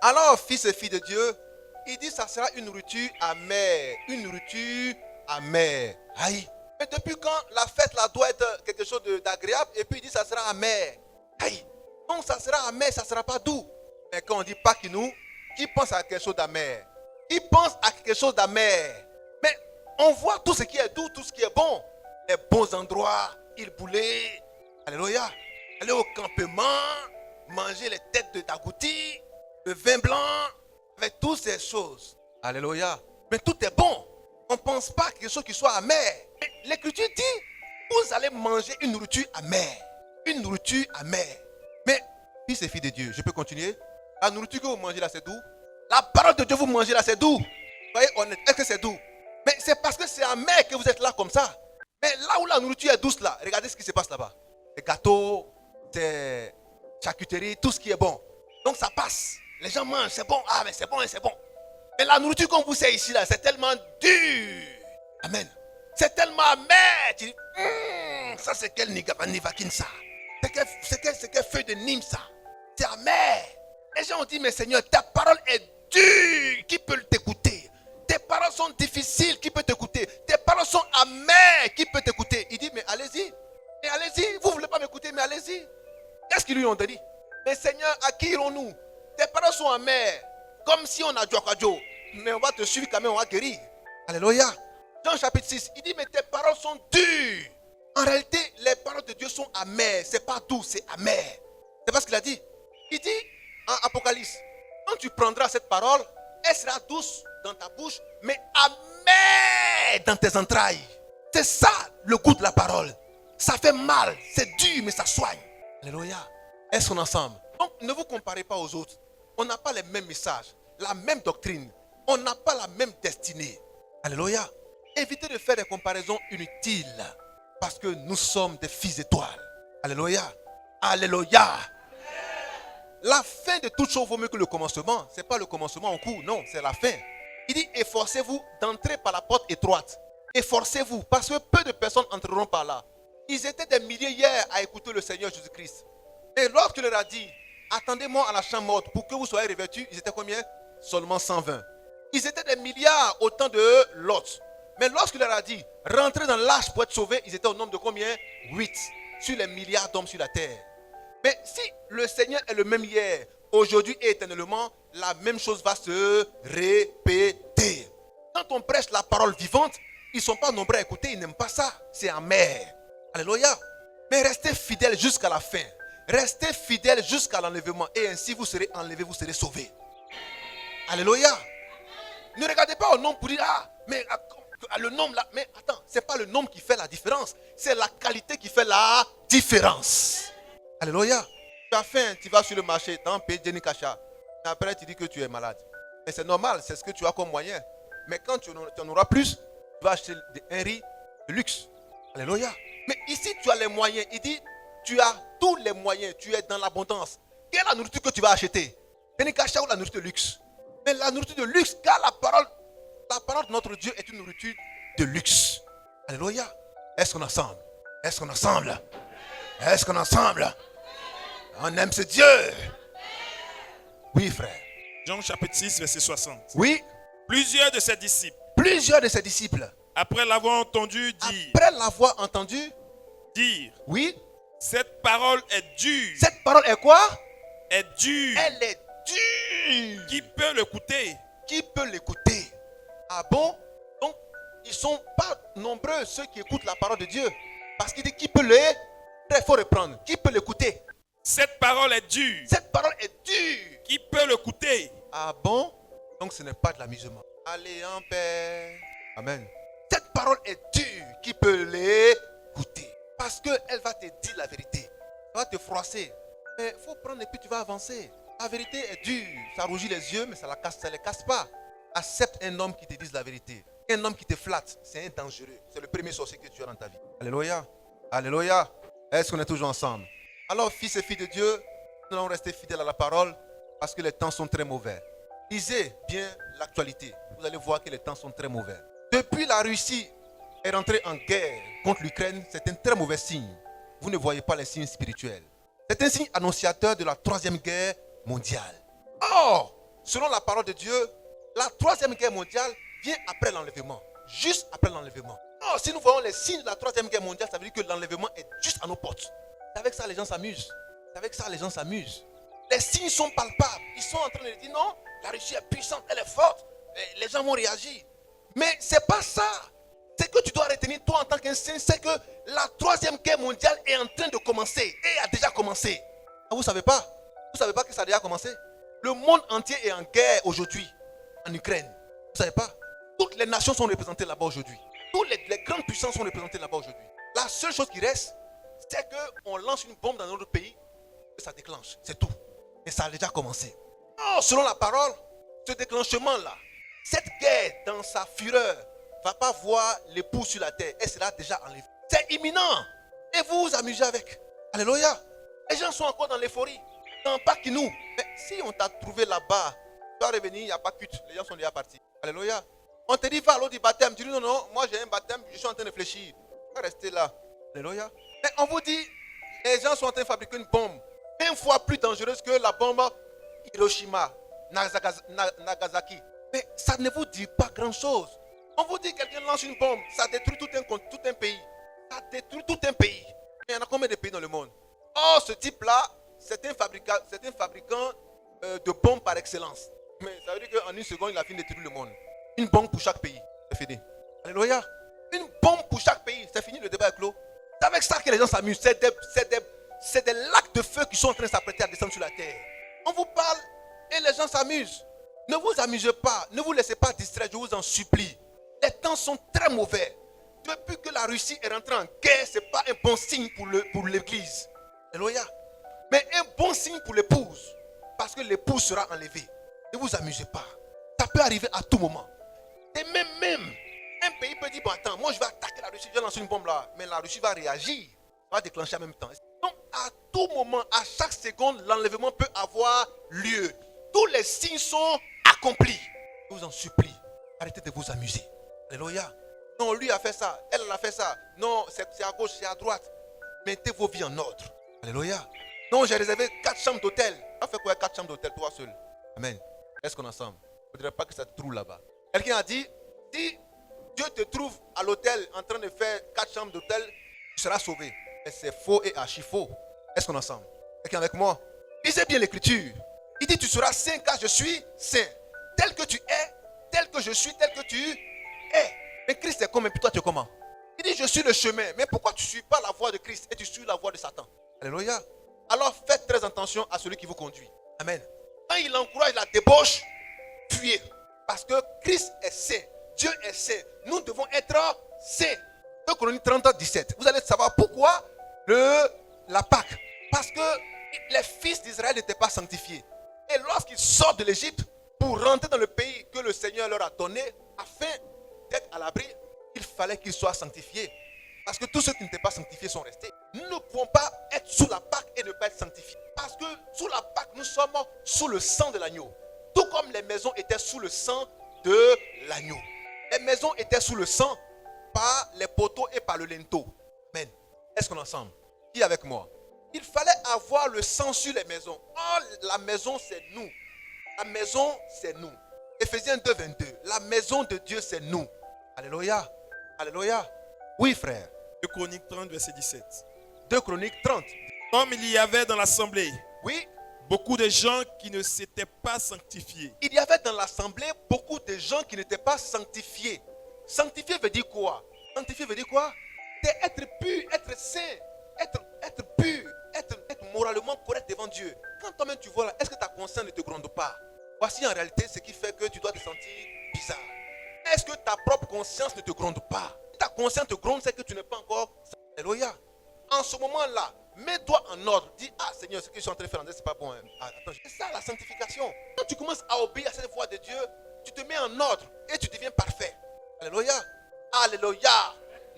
Alors, fils et filles de Dieu, il dit ça sera une nourriture amère. Une nourriture amère. Aïe. Mais depuis quand la fête là doit être quelque chose d'agréable et puis il dit ça sera amer. Aïe. Donc ça sera amer, ça ne sera pas doux. Mais quand on dit pas nous, qui pense à quelque chose d'amer? Qui pense à quelque chose d'amer? Mais on voit tout ce qui est doux, tout ce qui est bon. Les bons endroits, il boulait. Alléluia. Aller au campement, manger les têtes de d'agouti, le vin blanc, avec toutes ces choses. Alléluia. Mais tout est bon. On ne pense pas à quelque chose qui soit amer. L'Écriture dit, vous allez manger une nourriture amère. Une nourriture amère. Mais, fils et filles de Dieu, je peux continuer? La nourriture que vous mangez là, c'est doux. La parole de Dieu, vous mangez là, c'est doux. Soyez honnête, est-ce que c'est doux? Mais c'est parce que c'est amer que vous êtes là comme ça. Mais là où la nourriture est douce là, regardez ce qui se passe là-bas. Les gâteaux, les charcuteries, tout ce qui est bon. Donc ça passe. Les gens mangent, c'est bon. Ah mais c'est bon, c'est bon. Mais la nourriture qu'on vous sait ici là, c'est tellement dur. Amen. C'est tellement amer. Tu dis, ça c'est quel nivaquine ça? C'est quelle feuille de Nîmes ça? C'est amer. Les gens ont dit, mais Seigneur, ta parole est dure. Qui peut t'écouter? Tes paroles sont difficiles. Qui peut t'écouter? Tes paroles sont amères. Qui peut t'écouter? Il dit, mais allez-y. Mais allez-y. Vous ne voulez pas m'écouter, mais allez-y. Qu'est-ce qu'ils lui ont dit? Mais Seigneur, à qui irons-nous? Tes paroles sont amères. Comme si on a Djoakwadjo. Mais on va te suivre quand même, on va guérir. Alléluia. Jean chapitre 6, il dit, mais tes paroles sont dures. En réalité, les paroles de Dieu sont amères. Ce n'est pas doux, c'est amer. C'est pas ce qu'il a dit. Il dit en Apocalypse, quand tu prendras cette parole, elle sera douce dans ta bouche, mais amère dans tes entrailles. C'est ça le goût de la parole. Ça fait mal, c'est dur, mais ça soigne. Alléluia. Est-ce qu'on est ensemble? Donc, ne vous comparez pas aux autres. On n'a pas les mêmes messages, la même doctrine. On n'a pas la même destinée. Alléluia. Évitez de faire des comparaisons inutiles. Parce que nous sommes des fils d'étoiles. Alléluia. Alléluia. La fin de toute chose vaut mieux que le commencement. Ce n'est pas le commencement en cours, non, c'est la fin. Il dit, efforcez-vous d'entrer par la porte étroite. Efforcez-vous, parce que peu de personnes entreront par là. Ils étaient des milliers hier à écouter le Seigneur Jésus-Christ. Et lorsqu'il leur a dit, attendez-moi à la chambre haute pour que vous soyez revêtus, ils étaient combien? Seulement 120. Ils étaient des milliards au temps de Lot. Mais lorsqu'il leur a dit, rentrez dans l'arche pour être sauvés, ils étaient au nombre de combien? 8 sur les milliards d'hommes sur la terre. Mais si le Seigneur est le même hier, aujourd'hui et éternellement, la même chose va se répéter. Quand on prêche la parole vivante, ils ne sont pas nombreux à écouter, ils n'aiment pas ça. C'est amer. Alléluia. Mais restez fidèles jusqu'à la fin. Restez fidèles jusqu'à l'enlèvement. Et ainsi vous serez enlevés, vous serez sauvés. Alléluia. Ne regardez pas au nombre pour dire, mais le nombre là. Mais attends, ce n'est pas le nombre qui fait la différence. C'est la qualité qui fait la différence. Alléluia. Tu as faim, tu vas sur le marché, tu as un pays de Nikacha. Et après, tu dis que tu es malade. Mais c'est normal, c'est ce que tu as comme moyen. Mais quand tu en auras plus, tu vas acheter un riz de luxe. Alléluia. Mais ici, tu as les moyens. Il dit, tu as tous les moyens. Tu es dans l'abondance. Quelle est la nourriture que tu vas acheter? Nikacha ou la nourriture de luxe? Mais la nourriture de luxe, car la parole de notre Dieu est une nourriture de luxe. Alléluia. Est-ce qu'on est ensemble? Est-ce qu'on est ensemble? Est-ce qu'on est ensemble? On aime ce Dieu. Oui, frère. Jean chapitre 6, verset 60. Oui, Plusieurs de ses disciples, plusieurs de ses disciples, après l'avoir entendu dire, après l'avoir entendu dire, oui, cette parole est dure, cette parole est quoi? est dure. Elle est dure. Qui peut l'écouter? Qui peut l'écouter? Ah bon? Donc, ils ne sont pas nombreux ceux qui écoutent la parole de Dieu. Parce qu'il dit qui peut il faut reprendre. Qui peut l'écouter? Cette parole est dure. Cette parole est dure. Qui peut l'écouter? Ah bon? Donc ce n'est pas de l'amusement. Allez en paix. Amen. Cette parole est dure. Qui peut l'écouter? Parce qu'elle va te dire la vérité. Elle va te froisser. Mais il faut prendre et puis tu vas avancer. La vérité est dure. Ça rougit les yeux, mais ça ne les casse pas. Accepte un homme qui te dise la vérité. Un homme qui te flatte, c'est un dangereux. C'est le premier sorcier que tu as dans ta vie. Alléluia. Alléluia. Est-ce qu'on est toujours ensemble? Alors, fils et filles de Dieu, nous allons rester fidèles à la parole parce que les temps sont très mauvais. Lisez bien l'actualité. Vous allez voir que les temps sont très mauvais. Depuis la Russie est rentrée en guerre contre l'Ukraine, c'est un très mauvais signe. Vous ne voyez pas les signes spirituels. C'est un signe annonciateur de la troisième guerre mondiale. Or, selon la parole de Dieu, la troisième guerre mondiale vient après l'enlèvement. Juste après l'enlèvement. Or, si nous voyons les signes de la troisième guerre mondiale, ça veut dire que l'enlèvement est juste à nos portes. C'est avec ça les gens s'amusent. C'est avec ça les gens s'amusent. Les signes sont palpables. Ils sont en train de dire non, la Russie est puissante, elle est forte. Et les gens vont réagir. Mais ce n'est pas ça. Ce que tu dois retenir, toi en tant qu'un saint, c'est que la troisième guerre mondiale est en train de commencer. Et a déjà commencé. Vous ne savez pas? Vous ne savez pas que ça a déjà commencé? Le monde entier est en guerre aujourd'hui. En Ukraine. Vous ne savez pas? Toutes les nations sont représentées là-bas aujourd'hui. Toutes les grandes puissances sont représentées là-bas aujourd'hui. La seule chose qui reste, c'est qu'on lance une bombe dans notre pays et ça déclenche. C'est tout. Et ça a déjà commencé. Oh, selon la parole, ce déclenchement-là, cette guerre dans sa fureur, ne va pas voir l'époux sur la terre. Elle sera déjà enlevée. C'est imminent. Et vous vous amusez avec. Alléluia. Les gens sont encore dans l'euphorie. Non, pas que nous. Mais si on t'a trouvé là-bas, tu vas revenir, il n'y a pas de culte. Les gens sont déjà partis. Alléluia. On te dit, va à l'eau du baptême. Tu dis, non, non, moi j'ai un baptême, je suis en train de réfléchir. Tu vas rester là. Alléluia. Mais on vous dit, les gens sont en train de fabriquer une bombe 20 fois plus dangereuse que la bombe Hiroshima, Nagasaki. Mais ça ne vous dit pas grand-chose. On vous dit, quelqu'un lance une bombe, ça détruit tout un pays. Ça détruit tout un pays. Mais il y en a combien de pays dans le monde? Oh, ce type-là, c'est un fabricant de bombes par excellence. Mais ça veut dire qu'en une seconde, il a fini de détruire le monde. Une bombe pour chaque pays, c'est fini. Alléluia. Une bombe pour chaque pays, c'est fini, le débat est clos. C'est avec ça que les gens s'amusent. C'est des lacs de feu qui sont en train de s'apprêter à descendre sur la terre. On vous parle et les gens s'amusent. Ne vous amusez pas, ne vous laissez pas distraire, je vous en supplie. Les temps sont très mauvais. Depuis que la Russie est rentrée en guerre, ce n'est pas un bon signe pour l'église. Alléluia. Mais un bon signe pour l'épouse. Parce que l'épouse sera enlevée. Ne vous amusez pas. Ça peut arriver à tout moment. Et même, un pays peut dire, bon attends, moi je vais attaquer la Russie, je vais lancer une bombe là. Mais la Russie va réagir, va déclencher en même temps. Donc à tout moment, à chaque seconde, l'enlèvement peut avoir lieu. Tous les signes sont accomplis. Je vous en supplie, arrêtez de vous amuser. Alléluia. Non, lui a fait ça, elle a fait ça. Non, c'est à gauche, c'est à droite. Mettez vos vies en ordre. Alléluia. Non, j'ai réservé 4 chambres d'hôtel. Tu as fait quoi 4 chambres d'hôtel, toi seul? Amen. Est-ce qu'on est ensemble? Il ne faudrait pas que ça te trouve là-bas. Quelqu'un a dit, si Dieu te trouve à l'hôtel en train de faire 4 chambres d'hôtel, tu seras sauvé. Mais c'est faux et archi faux. Est-ce qu'on est ensemble? Quelqu'un avec moi? Lisez bien l'écriture. Il dit, tu seras saint car je suis saint. Tel que tu es, tel que je suis, tel que tu es. Mais Christ est comment? Et puis toi tu es comment? Il dit, je suis le chemin. Mais pourquoi tu ne suis pas la voie de Christ et tu suis la voie de Satan? Alléluia. Alors faites très attention à celui qui vous conduit. Amen. Quand il encourage la débauche, fuyez. Parce que Christ est saint. Dieu est saint. Nous devons être saints. 2 Chroniques 30, 17. Vous allez savoir pourquoi la Pâque. Parce que les fils d'Israël n'étaient pas sanctifiés. Et lorsqu'ils sortent de l'Égypte pour rentrer dans le pays que le Seigneur leur a donné, afin d'être à l'abri, il fallait qu'ils soient sanctifiés. Parce que tous ceux qui n'étaient pas sanctifiés sont restés. Nous ne pouvons pas être sous la Pâque et ne pas être sanctifiés. Parce que sous la Pâque, nous sommes sous le sang de l'agneau. Tout comme les maisons étaient sous le sang de l'agneau. Les maisons étaient sous le sang par les poteaux et par le linteau. Amen. Est-ce qu'on est ensemble? Qui est avec moi? Il fallait avoir le sang sur les maisons. Oh, la maison, c'est nous. La maison, c'est nous. Éphésiens 2, 22. La maison de Dieu, c'est nous. Alléluia. Alléluia. Oui, frère. 2 Chroniques 30, verset 17. 2 Chroniques 30. Comme il y avait dans l'assemblée Oui. beaucoup de gens qui ne s'étaient pas sanctifiés. Il y avait dans l'assemblée beaucoup de gens qui n'étaient pas sanctifiés. Sanctifié veut dire quoi? Sanctifié veut dire quoi? C'est être pur, être saint, être pur, être moralement correct devant Dieu. Quand toi-même tu vois là, est-ce que ta conscience ne te gronde pas? Voici en réalité ce qui fait que tu dois te sentir bizarre. Est-ce que ta propre conscience ne te gronde pas? Si ta conscience te gronde, c'est que tu n'es pas encore. Alléluia. En ce moment-là, mets-toi en ordre. Dis, ah Seigneur, ce que je suis en train de faire, c'est pas bon. Ah, attends, c'est ça la sanctification. Quand tu commences à obéir à cette voix de Dieu, tu te mets en ordre et tu deviens parfait. Alléluia. Alléluia.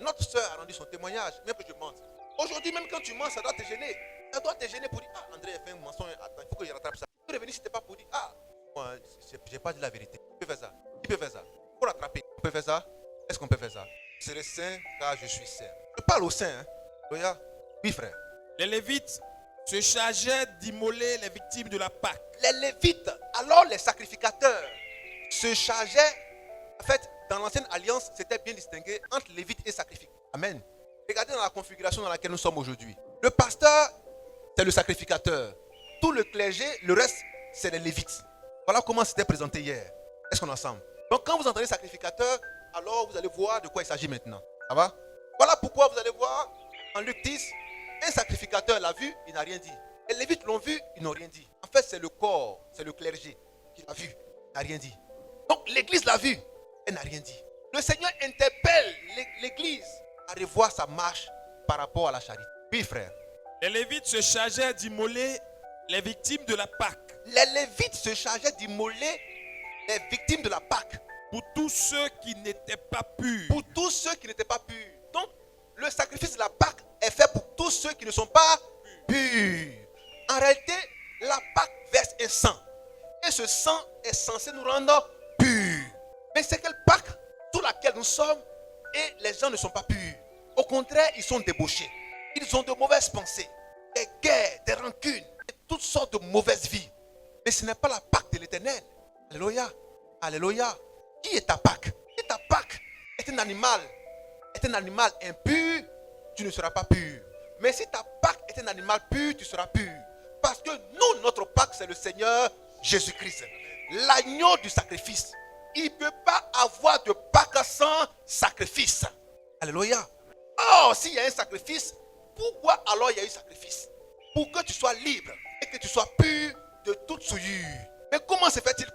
Notre soeur a rendu son témoignage, même que je mente. Aujourd'hui, même quand tu mens, ça doit te gêner. Ça doit te gêner pour dire, ah André a fait un mensonge, attends, il faut que je rattrape ça. Tu peux revenir si tu n'es pas pour dire, ah, moi, je n'ai pas dit la vérité. Tu peux faire ça. Qui peut faire ça? Pour rattraper. On peut faire ça? Est-ce qu'on peut faire ça? Je serai saint car je suis saint. Je parle au saint. Hein? Alléluia. Oui, frère. Les Lévites se chargeaient d'immoler les victimes de la Pâque. Les Lévites, alors les sacrificateurs, se chargeaient. En fait, dans l'ancienne alliance, c'était bien distingué entre Lévites et sacrificateurs. Amen. Regardez dans la configuration dans laquelle nous sommes aujourd'hui. Le pasteur, c'est le sacrificateur. Tout le clergé, le reste, c'est les Lévites. Voilà comment c'était présenté hier. Est-ce qu'on est ensemble? Donc quand vous entendez sacrificateur, alors vous allez voir de quoi il s'agit maintenant. Ça va? Voilà pourquoi vous allez voir en Luc 10, un sacrificateur l'a vu, il n'a rien dit. Les Lévites l'ont vu, ils n'ont rien dit. En fait, c'est le corps, c'est le clergé qui l'a vu, il n'a rien dit. Donc l'église l'a vu, elle n'a rien dit. Le Seigneur interpelle l'église à revoir sa marche par rapport à la charité. Oui, frère. Les Lévites se chargeaient d'immoler les victimes de la Pâque. Les Lévites se chargeaient d'immoler les victimes de la Pâque. Pour tous ceux qui n'étaient pas purs. Pour tous ceux qui n'étaient pas purs. Donc, le sacrifice de la Pâque est fait pour tous ceux qui ne sont pas purs. En réalité, la Pâque verse un sang. Et ce sang est censé nous rendre purs. Mais c'est quelle Pâque sous laquelle nous sommes et les gens ne sont pas purs. Au contraire, ils sont débauchés. Ils ont de mauvaises pensées, des guerres, des rancunes, et toutes sortes de mauvaises vies. Mais ce n'est pas la Pâque de l'Éternel. Alléluia. Alléluia. Qui est ta Pâque? Si ta Pâque est un animal impur, tu ne seras pas pur. Mais si ta Pâque est un animal pur, tu seras pur. Parce que nous, notre Pâque, c'est le Seigneur Jésus-Christ. L'agneau du sacrifice. Il ne peut pas avoir de Pâque sans sacrifice. Alléluia. Or, s'il y a un sacrifice, pourquoi alors il y a eu sacrifice? Pour que tu sois libre et que tu sois pur de toute souillure. Mais comment se fait-il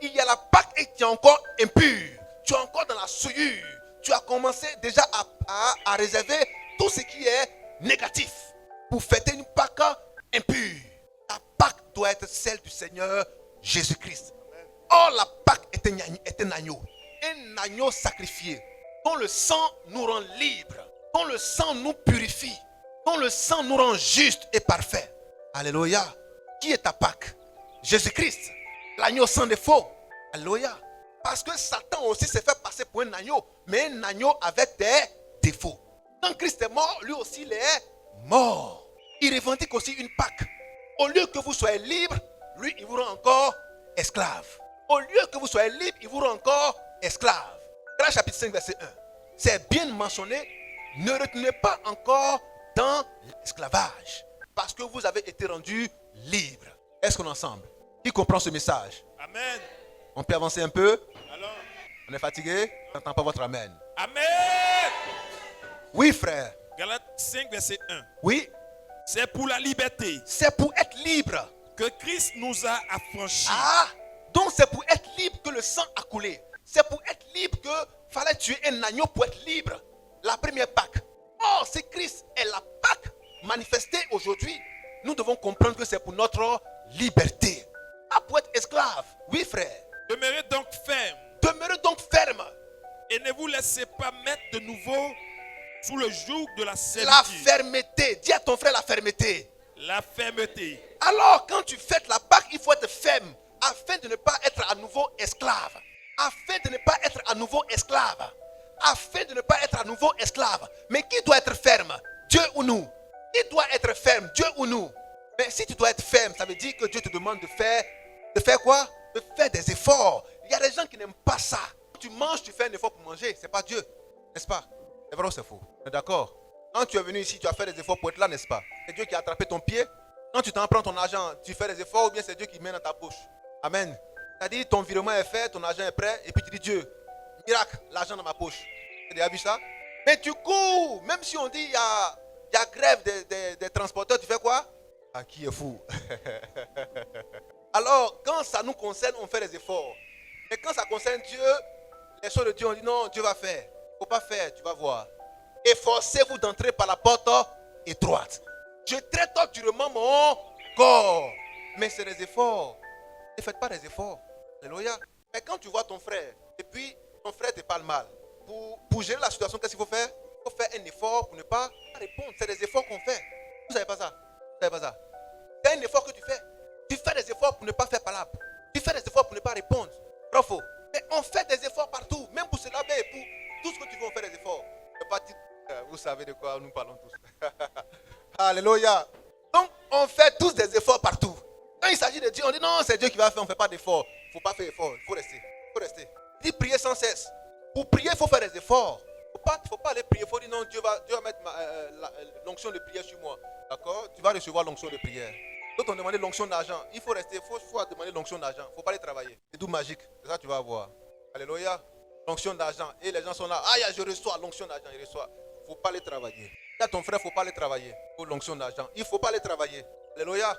qu'il y a la Pâque et tu es encore impur? Tu es encore dans la souillure. Tu as commencé déjà à réserver tout ce qui est négatif pour fêter une Pâque impure. La Pâque doit être celle du Seigneur Jésus-Christ. Or, la Pâque est un agneau sacrifié, dont le sang nous rend libres, dont le sang nous purifie, dont le sang nous rend justes et parfaits. Alléluia. Qui est ta Pâque? Jésus-Christ, l'agneau sans défaut. Alléluia. Parce que Satan aussi s'est fait passer pour un agneau, mais un agneau avec des défauts. Quand Christ est mort, lui aussi il est mort. Il revendique aussi une Pâque. Au lieu que vous soyez libre, lui il vous rend encore esclave. Au lieu que vous soyez libre, il vous rend encore esclave. Galates chapitre 5 verset 1. C'est bien mentionné. Ne retenez pas encore dans l'esclavage, parce que vous avez été rendus libres. Est-ce qu'on est ensemble? Qui comprend ce message? Amen. On peut avancer un peu? Alors, On est fatigué? Je n'entends pas votre amen. Amen. Oui, frère. Galates 5, verset 1. Oui. C'est pour la liberté C'est pour être libre que Christ nous a affranchis. Ah, donc c'est pour être libre que le sang a coulé. C'est pour être libre que fallait tuer un agneau pour être libre. La première Pâque. Or, si Christ est la Pâque manifestée aujourd'hui, nous devons comprendre que c'est pour notre liberté. Pas pour être esclave. Oui, frère. Demeurez donc ferme Demeurez donc ferme. et ne vous laissez pas mettre de nouveau sous le joug de la La servitude. fermeté. Dis à ton frère la fermeté. La fermeté. Alors, quand tu fêtes la Pâque, il faut être ferme afin de ne pas être à nouveau esclave. Afin de ne pas être à nouveau esclave. Afin de ne pas être à nouveau esclave. Mais qui doit être ferme? Dieu ou nous? Qui doit être ferme? Dieu ou nous? Mais si tu dois être ferme, ça veut dire que Dieu te demande de faire quoi? de faire des efforts. Il y a des gens qui n'aiment pas ça. Quand tu manges, tu fais un effort pour manger. Ce n'est pas Dieu. N'est-ce pas? C'est vrai ou c'est faux? On est d'accord? Quand tu es venu ici, tu as fait des efforts pour être là, n'est-ce pas? C'est Dieu qui a attrapé ton pied. Quand tu t'en prends ton argent, tu fais des efforts ou bien c'est Dieu qui met dans ta poche? Amen. C'est-à-dire ton virement est fait, ton argent est prêt et puis tu dis Dieu, miracle, l'argent dans ma poche. Tu as déjà vu ça? Mais tu cours. Même si on dit il y a grève des transporteurs, tu fais quoi? Ah, qui est fou? Alors, quand ça nous concerne, on fait des efforts. Mais quand ça concerne Dieu, les choses de Dieu, on dit non, Dieu va faire. Il ne faut pas faire, tu vas voir. Efforcez-vous d'entrer par la porte étroite. Je traite durement mon corps. Mais c'est des efforts. Ne faites pas des efforts. Alléluia. Mais quand tu vois ton frère, et puis ton frère te parle mal, pour gérer la situation, qu'est-ce qu'il faut faire? Il faut faire un effort pour ne pas répondre. C'est des efforts qu'on fait. Vous ne savez pas ça? Vous savez pas ça? C'est un effort que tu fais. Tu fais des efforts pour ne pas faire palabre. Tu fais des efforts pour ne pas répondre. Bravo. Mais on fait des efforts partout. Même pour se laver, pour tout ce que tu veux, on fait des efforts. Vous savez de quoi nous parlons tous. Alléluia. Donc, on fait tous des efforts partout. Quand il s'agit de Dieu, on dit non, c'est Dieu qui va faire, on ne fait pas d'efforts. Il ne faut pas faire d'efforts, il faut rester. Il faut rester. Il dit prier sans cesse. Pour prier, il faut faire des efforts. Il ne faut pas aller prier. Il faut dire non, Dieu va mettre l'onction de prière sur moi. D'accord? Tu vas recevoir l'onction de prière. D'autres ont demandé l'onction d'argent. Il faut rester, il faut demander l'onction d'argent. Il ne faut pas aller travailler. C'est tout magique. C'est ça que tu vas avoir. Alléluia. L'onction d'argent. Et les gens sont là. Ah, je reçois l'onction d'argent. Il reçoit. Il ne faut pas aller travailler. Il y a ton frère, il ne faut pas aller travailler. Pour l'onction d'argent. Il ne faut pas aller travailler. Alléluia.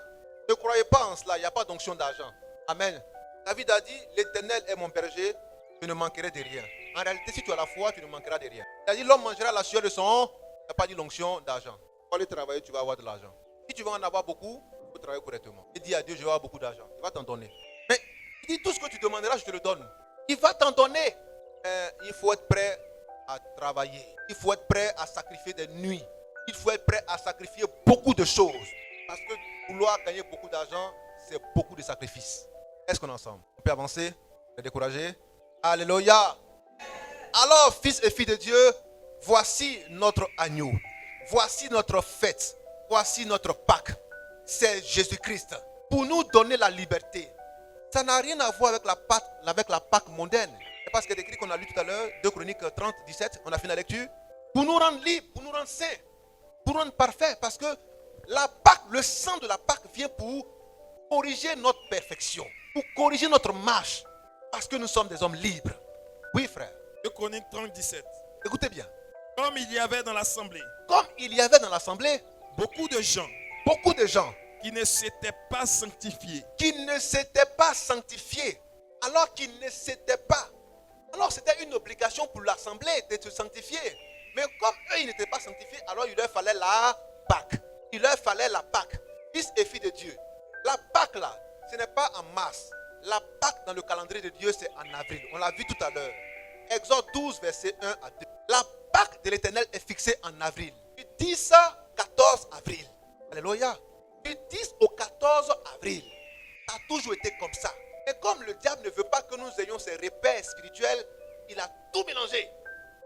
Ne croyez pas en cela. Il n'y a pas d'onction d'argent. Amen. David a dit, l'Éternel est mon berger. Je ne manquerai de rien. En réalité, si tu as la foi, tu ne manqueras de rien. Il a dit, l'homme mangera la sueur de son. Il n'a pas dit l'onction d'argent. Tu vas aller travailler, tu vas avoir de l'argent. Si tu veux en avoir beaucoup, il faut travailler correctement. Il dit à Dieu, je vais avoir beaucoup d'argent. Il va t'en donner. Mais il dit, tout ce que tu demanderas, je te le donne. Il va t'en donner. Il faut être prêt à travailler. Il faut être prêt à sacrifier des nuits. Il faut être prêt à sacrifier beaucoup de choses. Parce que vouloir gagner beaucoup d'argent, c'est beaucoup de sacrifices. Est-ce qu'on est ensemble? On peut avancer? On est découragé? Alléluia. Alors, fils et filles de Dieu, voici notre agneau. Voici notre fête. Voici notre Pâques. C'est Jésus-Christ. Pour nous donner la liberté. Ça n'a rien à voir avec la Pâques mondaine. C'est parce qu'il y a écrit qu'on a lu tout à l'heure, 2 Chroniques 30, 17, on a fini la lecture. Pour nous rendre libres, pour nous rendre saints, pour nous rendre parfaits. Parce que la Pâques, le sang de la Pâques vient pour corriger notre perfection. Pour corriger notre marche. Parce que nous sommes des hommes libres. Oui, frère. 2 Chroniques 30, 17. Écoutez bien. Comme il y avait dans l'assemblée. Comme il y avait dans l'assemblée. Beaucoup de gens. Beaucoup de gens. Qui ne s'étaient pas sanctifiés. Qui ne s'étaient pas sanctifiés. Alors qu'ils ne s'étaient pas. Alors c'était une obligation pour l'assemblée de se sanctifier. Mais comme eux, ils n'étaient pas sanctifiés, alors il leur fallait la Pâque. Il leur fallait la Pâque. Fils et filles de Dieu. La Pâque là, ce n'est pas en mars. La Pâque dans le calendrier de Dieu, c'est en avril. On l'a vu tout à l'heure. Exode 12, verset 1 à 2. La Pâque de l'Éternel est fixée en avril. Du 10 à 14 avril. Alléluia. Du 10 au 14 avril. Ça a toujours été comme ça. Et comme le diable ne veut pas que nous ayons ces repères spirituels, il a tout mélangé.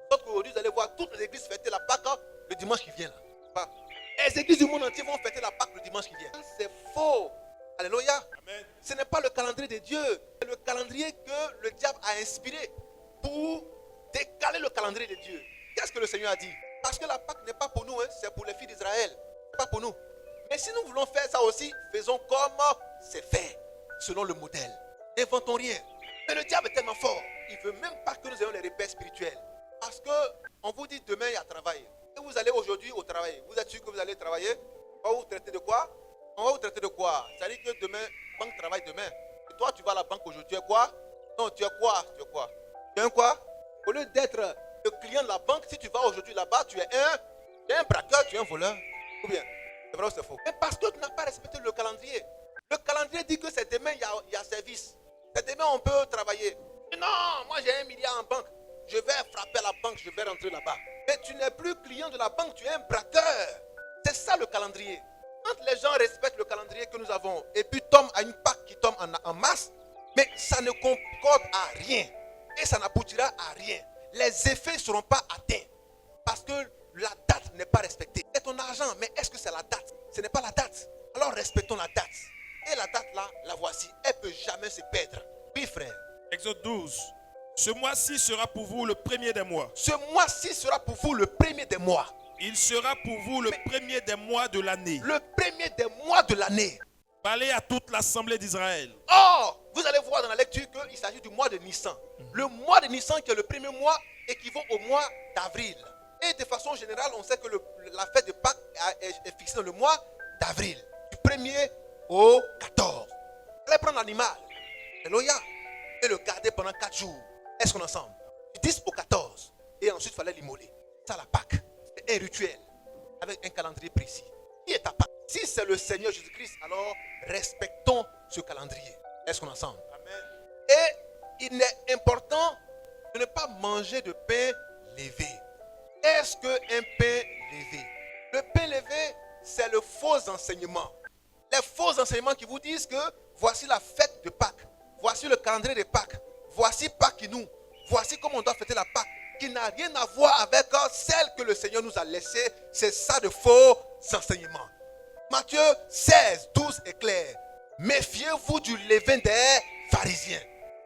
Sauf qu'aujourd'hui, vous allez voir toutes les églises fêter la Pâque le dimanche qui vient. Là. Les églises du monde entier vont fêter la Pâque le dimanche qui vient. C'est faux. Alléluia. Amen. Ce n'est pas le calendrier de Dieu. C'est le calendrier que le diable a inspiré pour décaler le calendrier de Dieu. Qu'est-ce que le Seigneur a dit? Parce que la Pâque n'est pas pour nous, c'est pour les filles d'Israël. Ce n'est pas pour nous. Mais si nous voulons faire ça aussi, faisons comme c'est fait, selon le modèle. N'inventons rien. Mais le diable est tellement fort. Il ne veut même pas que nous ayons les repères spirituels. Parce qu'on vous dit demain il y a travail. Et vous allez aujourd'hui au travail. Vous êtes sûr que vous allez travailler? On va vous traiter de quoi? On va vous traiter de quoi? Ça veut dire que demain, banque travaille demain. Et toi, tu vas à la banque aujourd'hui. Tu es quoi? Non, tu es quoi? Tu es quoi? Tu es un quoi? Au lieu d'être le client de la banque, si tu vas aujourd'hui là-bas, tu es un braqueur, tu es un voleur. Ou bien, c'est vrai ou c'est faux? Mais parce que tu n'as pas respecté le calendrier. Le calendrier dit que c'est demain, il y a service. C'est demain, on peut travailler. Mais non, moi j'ai 1 milliard en banque. Je vais frapper à la banque, je vais rentrer là-bas. Mais tu n'es plus client de la banque, tu es un braqueur. C'est ça le calendrier. Quand les gens respectent le calendrier que nous avons et puis tombent à une Pâque qui tombe en masse, mais ça ne concorde à rien. Et ça n'aboutira à rien. Les effets ne seront pas atteints. Parce que la date n'est pas respectée. C'est ton argent, mais est-ce que c'est la date? Ce n'est pas la date. Alors respectons la date. Et la date là, la voici. Elle ne peut jamais se perdre. Oui, frère. Exode 12. Ce mois-ci sera pour vous le premier des mois. Ce mois-ci sera pour vous le premier des mois. Il sera pour vous le premier des mois de l'année. Le premier des mois de l'année. Parlez à toute l'assemblée d'Israël. Or, vous allez voir dans la lecture qu'il s'agit du mois de Nissan. Le mois de Nissan qui est le premier mois équivaut au mois d'avril. Et de façon générale, on sait que la fête de Pâques est fixée dans le mois d'avril. Du 1er au 14. Vous allez prendre l'animal, alléluia, et le garder pendant 4 jours. Est-ce qu'on est ensemble? Du 10 au 14. Et ensuite, il fallait l'immoler. Ça, la Pâques. C'est un rituel avec un calendrier précis. Qui est ta Pâques? Si c'est le Seigneur Jésus-Christ, alors respectons ce calendrier. Est-ce qu'on est ensemble? Amen. Et il est important de ne pas manger de pain levé. Est-ce qu'un pain levé? Le pain levé, c'est le faux enseignement. Les faux enseignements qui vous disent que voici la fête de Pâques, voici le calendrier de Pâques, voici Pâques nous, voici comment on doit fêter la Pâques, qui n'a rien à voir avec celle que le Seigneur nous a laissée. C'est ça de faux enseignements. Matthieu 16, 12 est clair. Méfiez-vous du levain des pharisiens.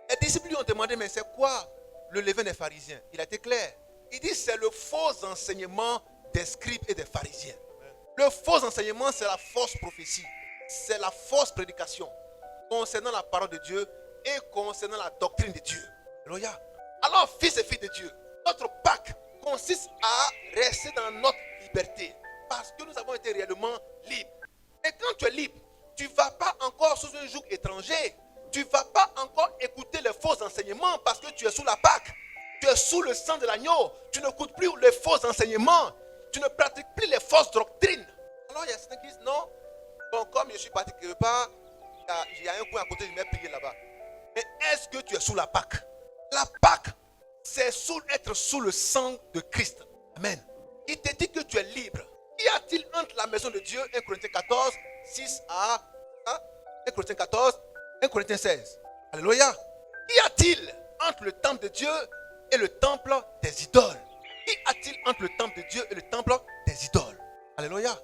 Les disciples lui ont demandé, mais c'est quoi le levain des pharisiens? Il a été clair. Il dit c'est le faux enseignement des scribes et des pharisiens. Le faux enseignement, c'est la fausse prophétie. C'est la fausse prédication concernant la parole de Dieu et concernant la doctrine de Dieu. Alléluia. Alors, fils et filles de Dieu, notre Pâques consiste à rester dans notre liberté parce que nous avons été réellement libres. Et quand tu es libre, tu ne vas pas encore sous un joug étranger. Tu ne vas pas encore écouter les faux enseignements parce que tu es sous la Pâque. Tu es sous le sang de l'agneau. Tu n'écoutes plus les faux enseignements. Tu ne pratiques plus les fausses doctrines. Alors il y a certains qui disent non. Bon, comme je suis parti quelque part, il y a un coin à côté, je vais prier là-bas. Mais est-ce que tu es sous la Pâque? La Pâque, c'est être sous le sang de Christ. Amen. Il te dit que tu es libre. Qu'y a-t-il entre la maison de Dieu, 1 Corinthiens 14, 6 à 1 Corinthiens 14, 1 Corinthiens 16. Alléluia. Qu'y a-t-il entre le temple de Dieu et le temple des idoles? Qu'y a-t-il entre le temple de Dieu et le temple des idoles? Alléluia.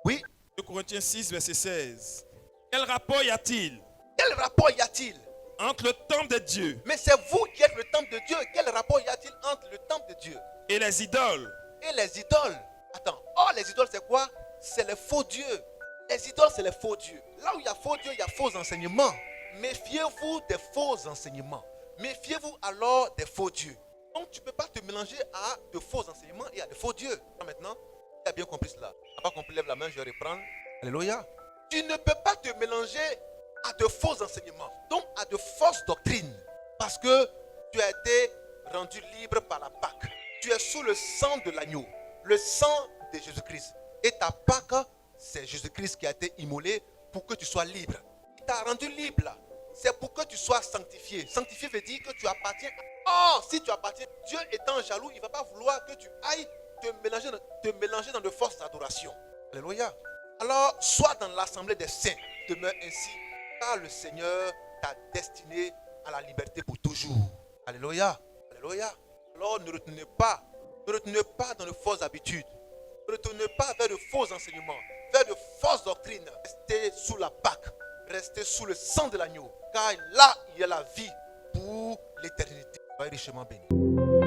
Oui. 2 Corinthiens 6, verset 16. Quel rapport y a-t-il Quel rapport y a-t-il entre le temple de Dieu? Mais c'est vous qui êtes le temple de Dieu. Quel rapport y a-t-il entre le temple de Dieu Et les idoles? et les idoles? Attends. Oh, les idoles, c'est quoi? C'est les faux dieux. Les idoles, c'est les faux dieux. Là où il y a faux dieux, il y a faux enseignements. Méfiez-vous des faux enseignements. Méfiez-vous alors des faux dieux. Donc, tu ne peux pas te mélanger à de faux enseignements et à de faux dieux. Maintenant, tu as bien compris cela. Tu n'as pas compris, lève la main, je vais reprendre. Alléluia. Tu ne peux pas te mélanger à de faux enseignements, donc à de fausses doctrines, parce que tu as été rendu libre par la Pâque. Tu es sous le sang de l'agneau, le sang de Jésus-Christ. Et ta Pâque, c'est Jésus-Christ qui a été immolé pour que tu sois libre. Il t'a rendu libre là. C'est pour que tu sois sanctifié. Sanctifié veut dire que tu appartiens. Or, si tu appartiens, Dieu étant jaloux, il ne va pas vouloir que tu ailles te mélanger dans de fausses adorations. Alléluia. Alors, sois dans l'assemblée des saints. Demeure ainsi, car le Seigneur t'a destiné à la liberté pour toujours. Alléluia. Alléluia. Alors, ne retenez pas dans de fausses habitudes. Ne retenez pas vers de faux enseignements, vers de fausses doctrines. Restez sous la Pâque. Restez sous le sang de l'agneau. Car là, il y a la vie pour l'éternité. Soyez richement bénis.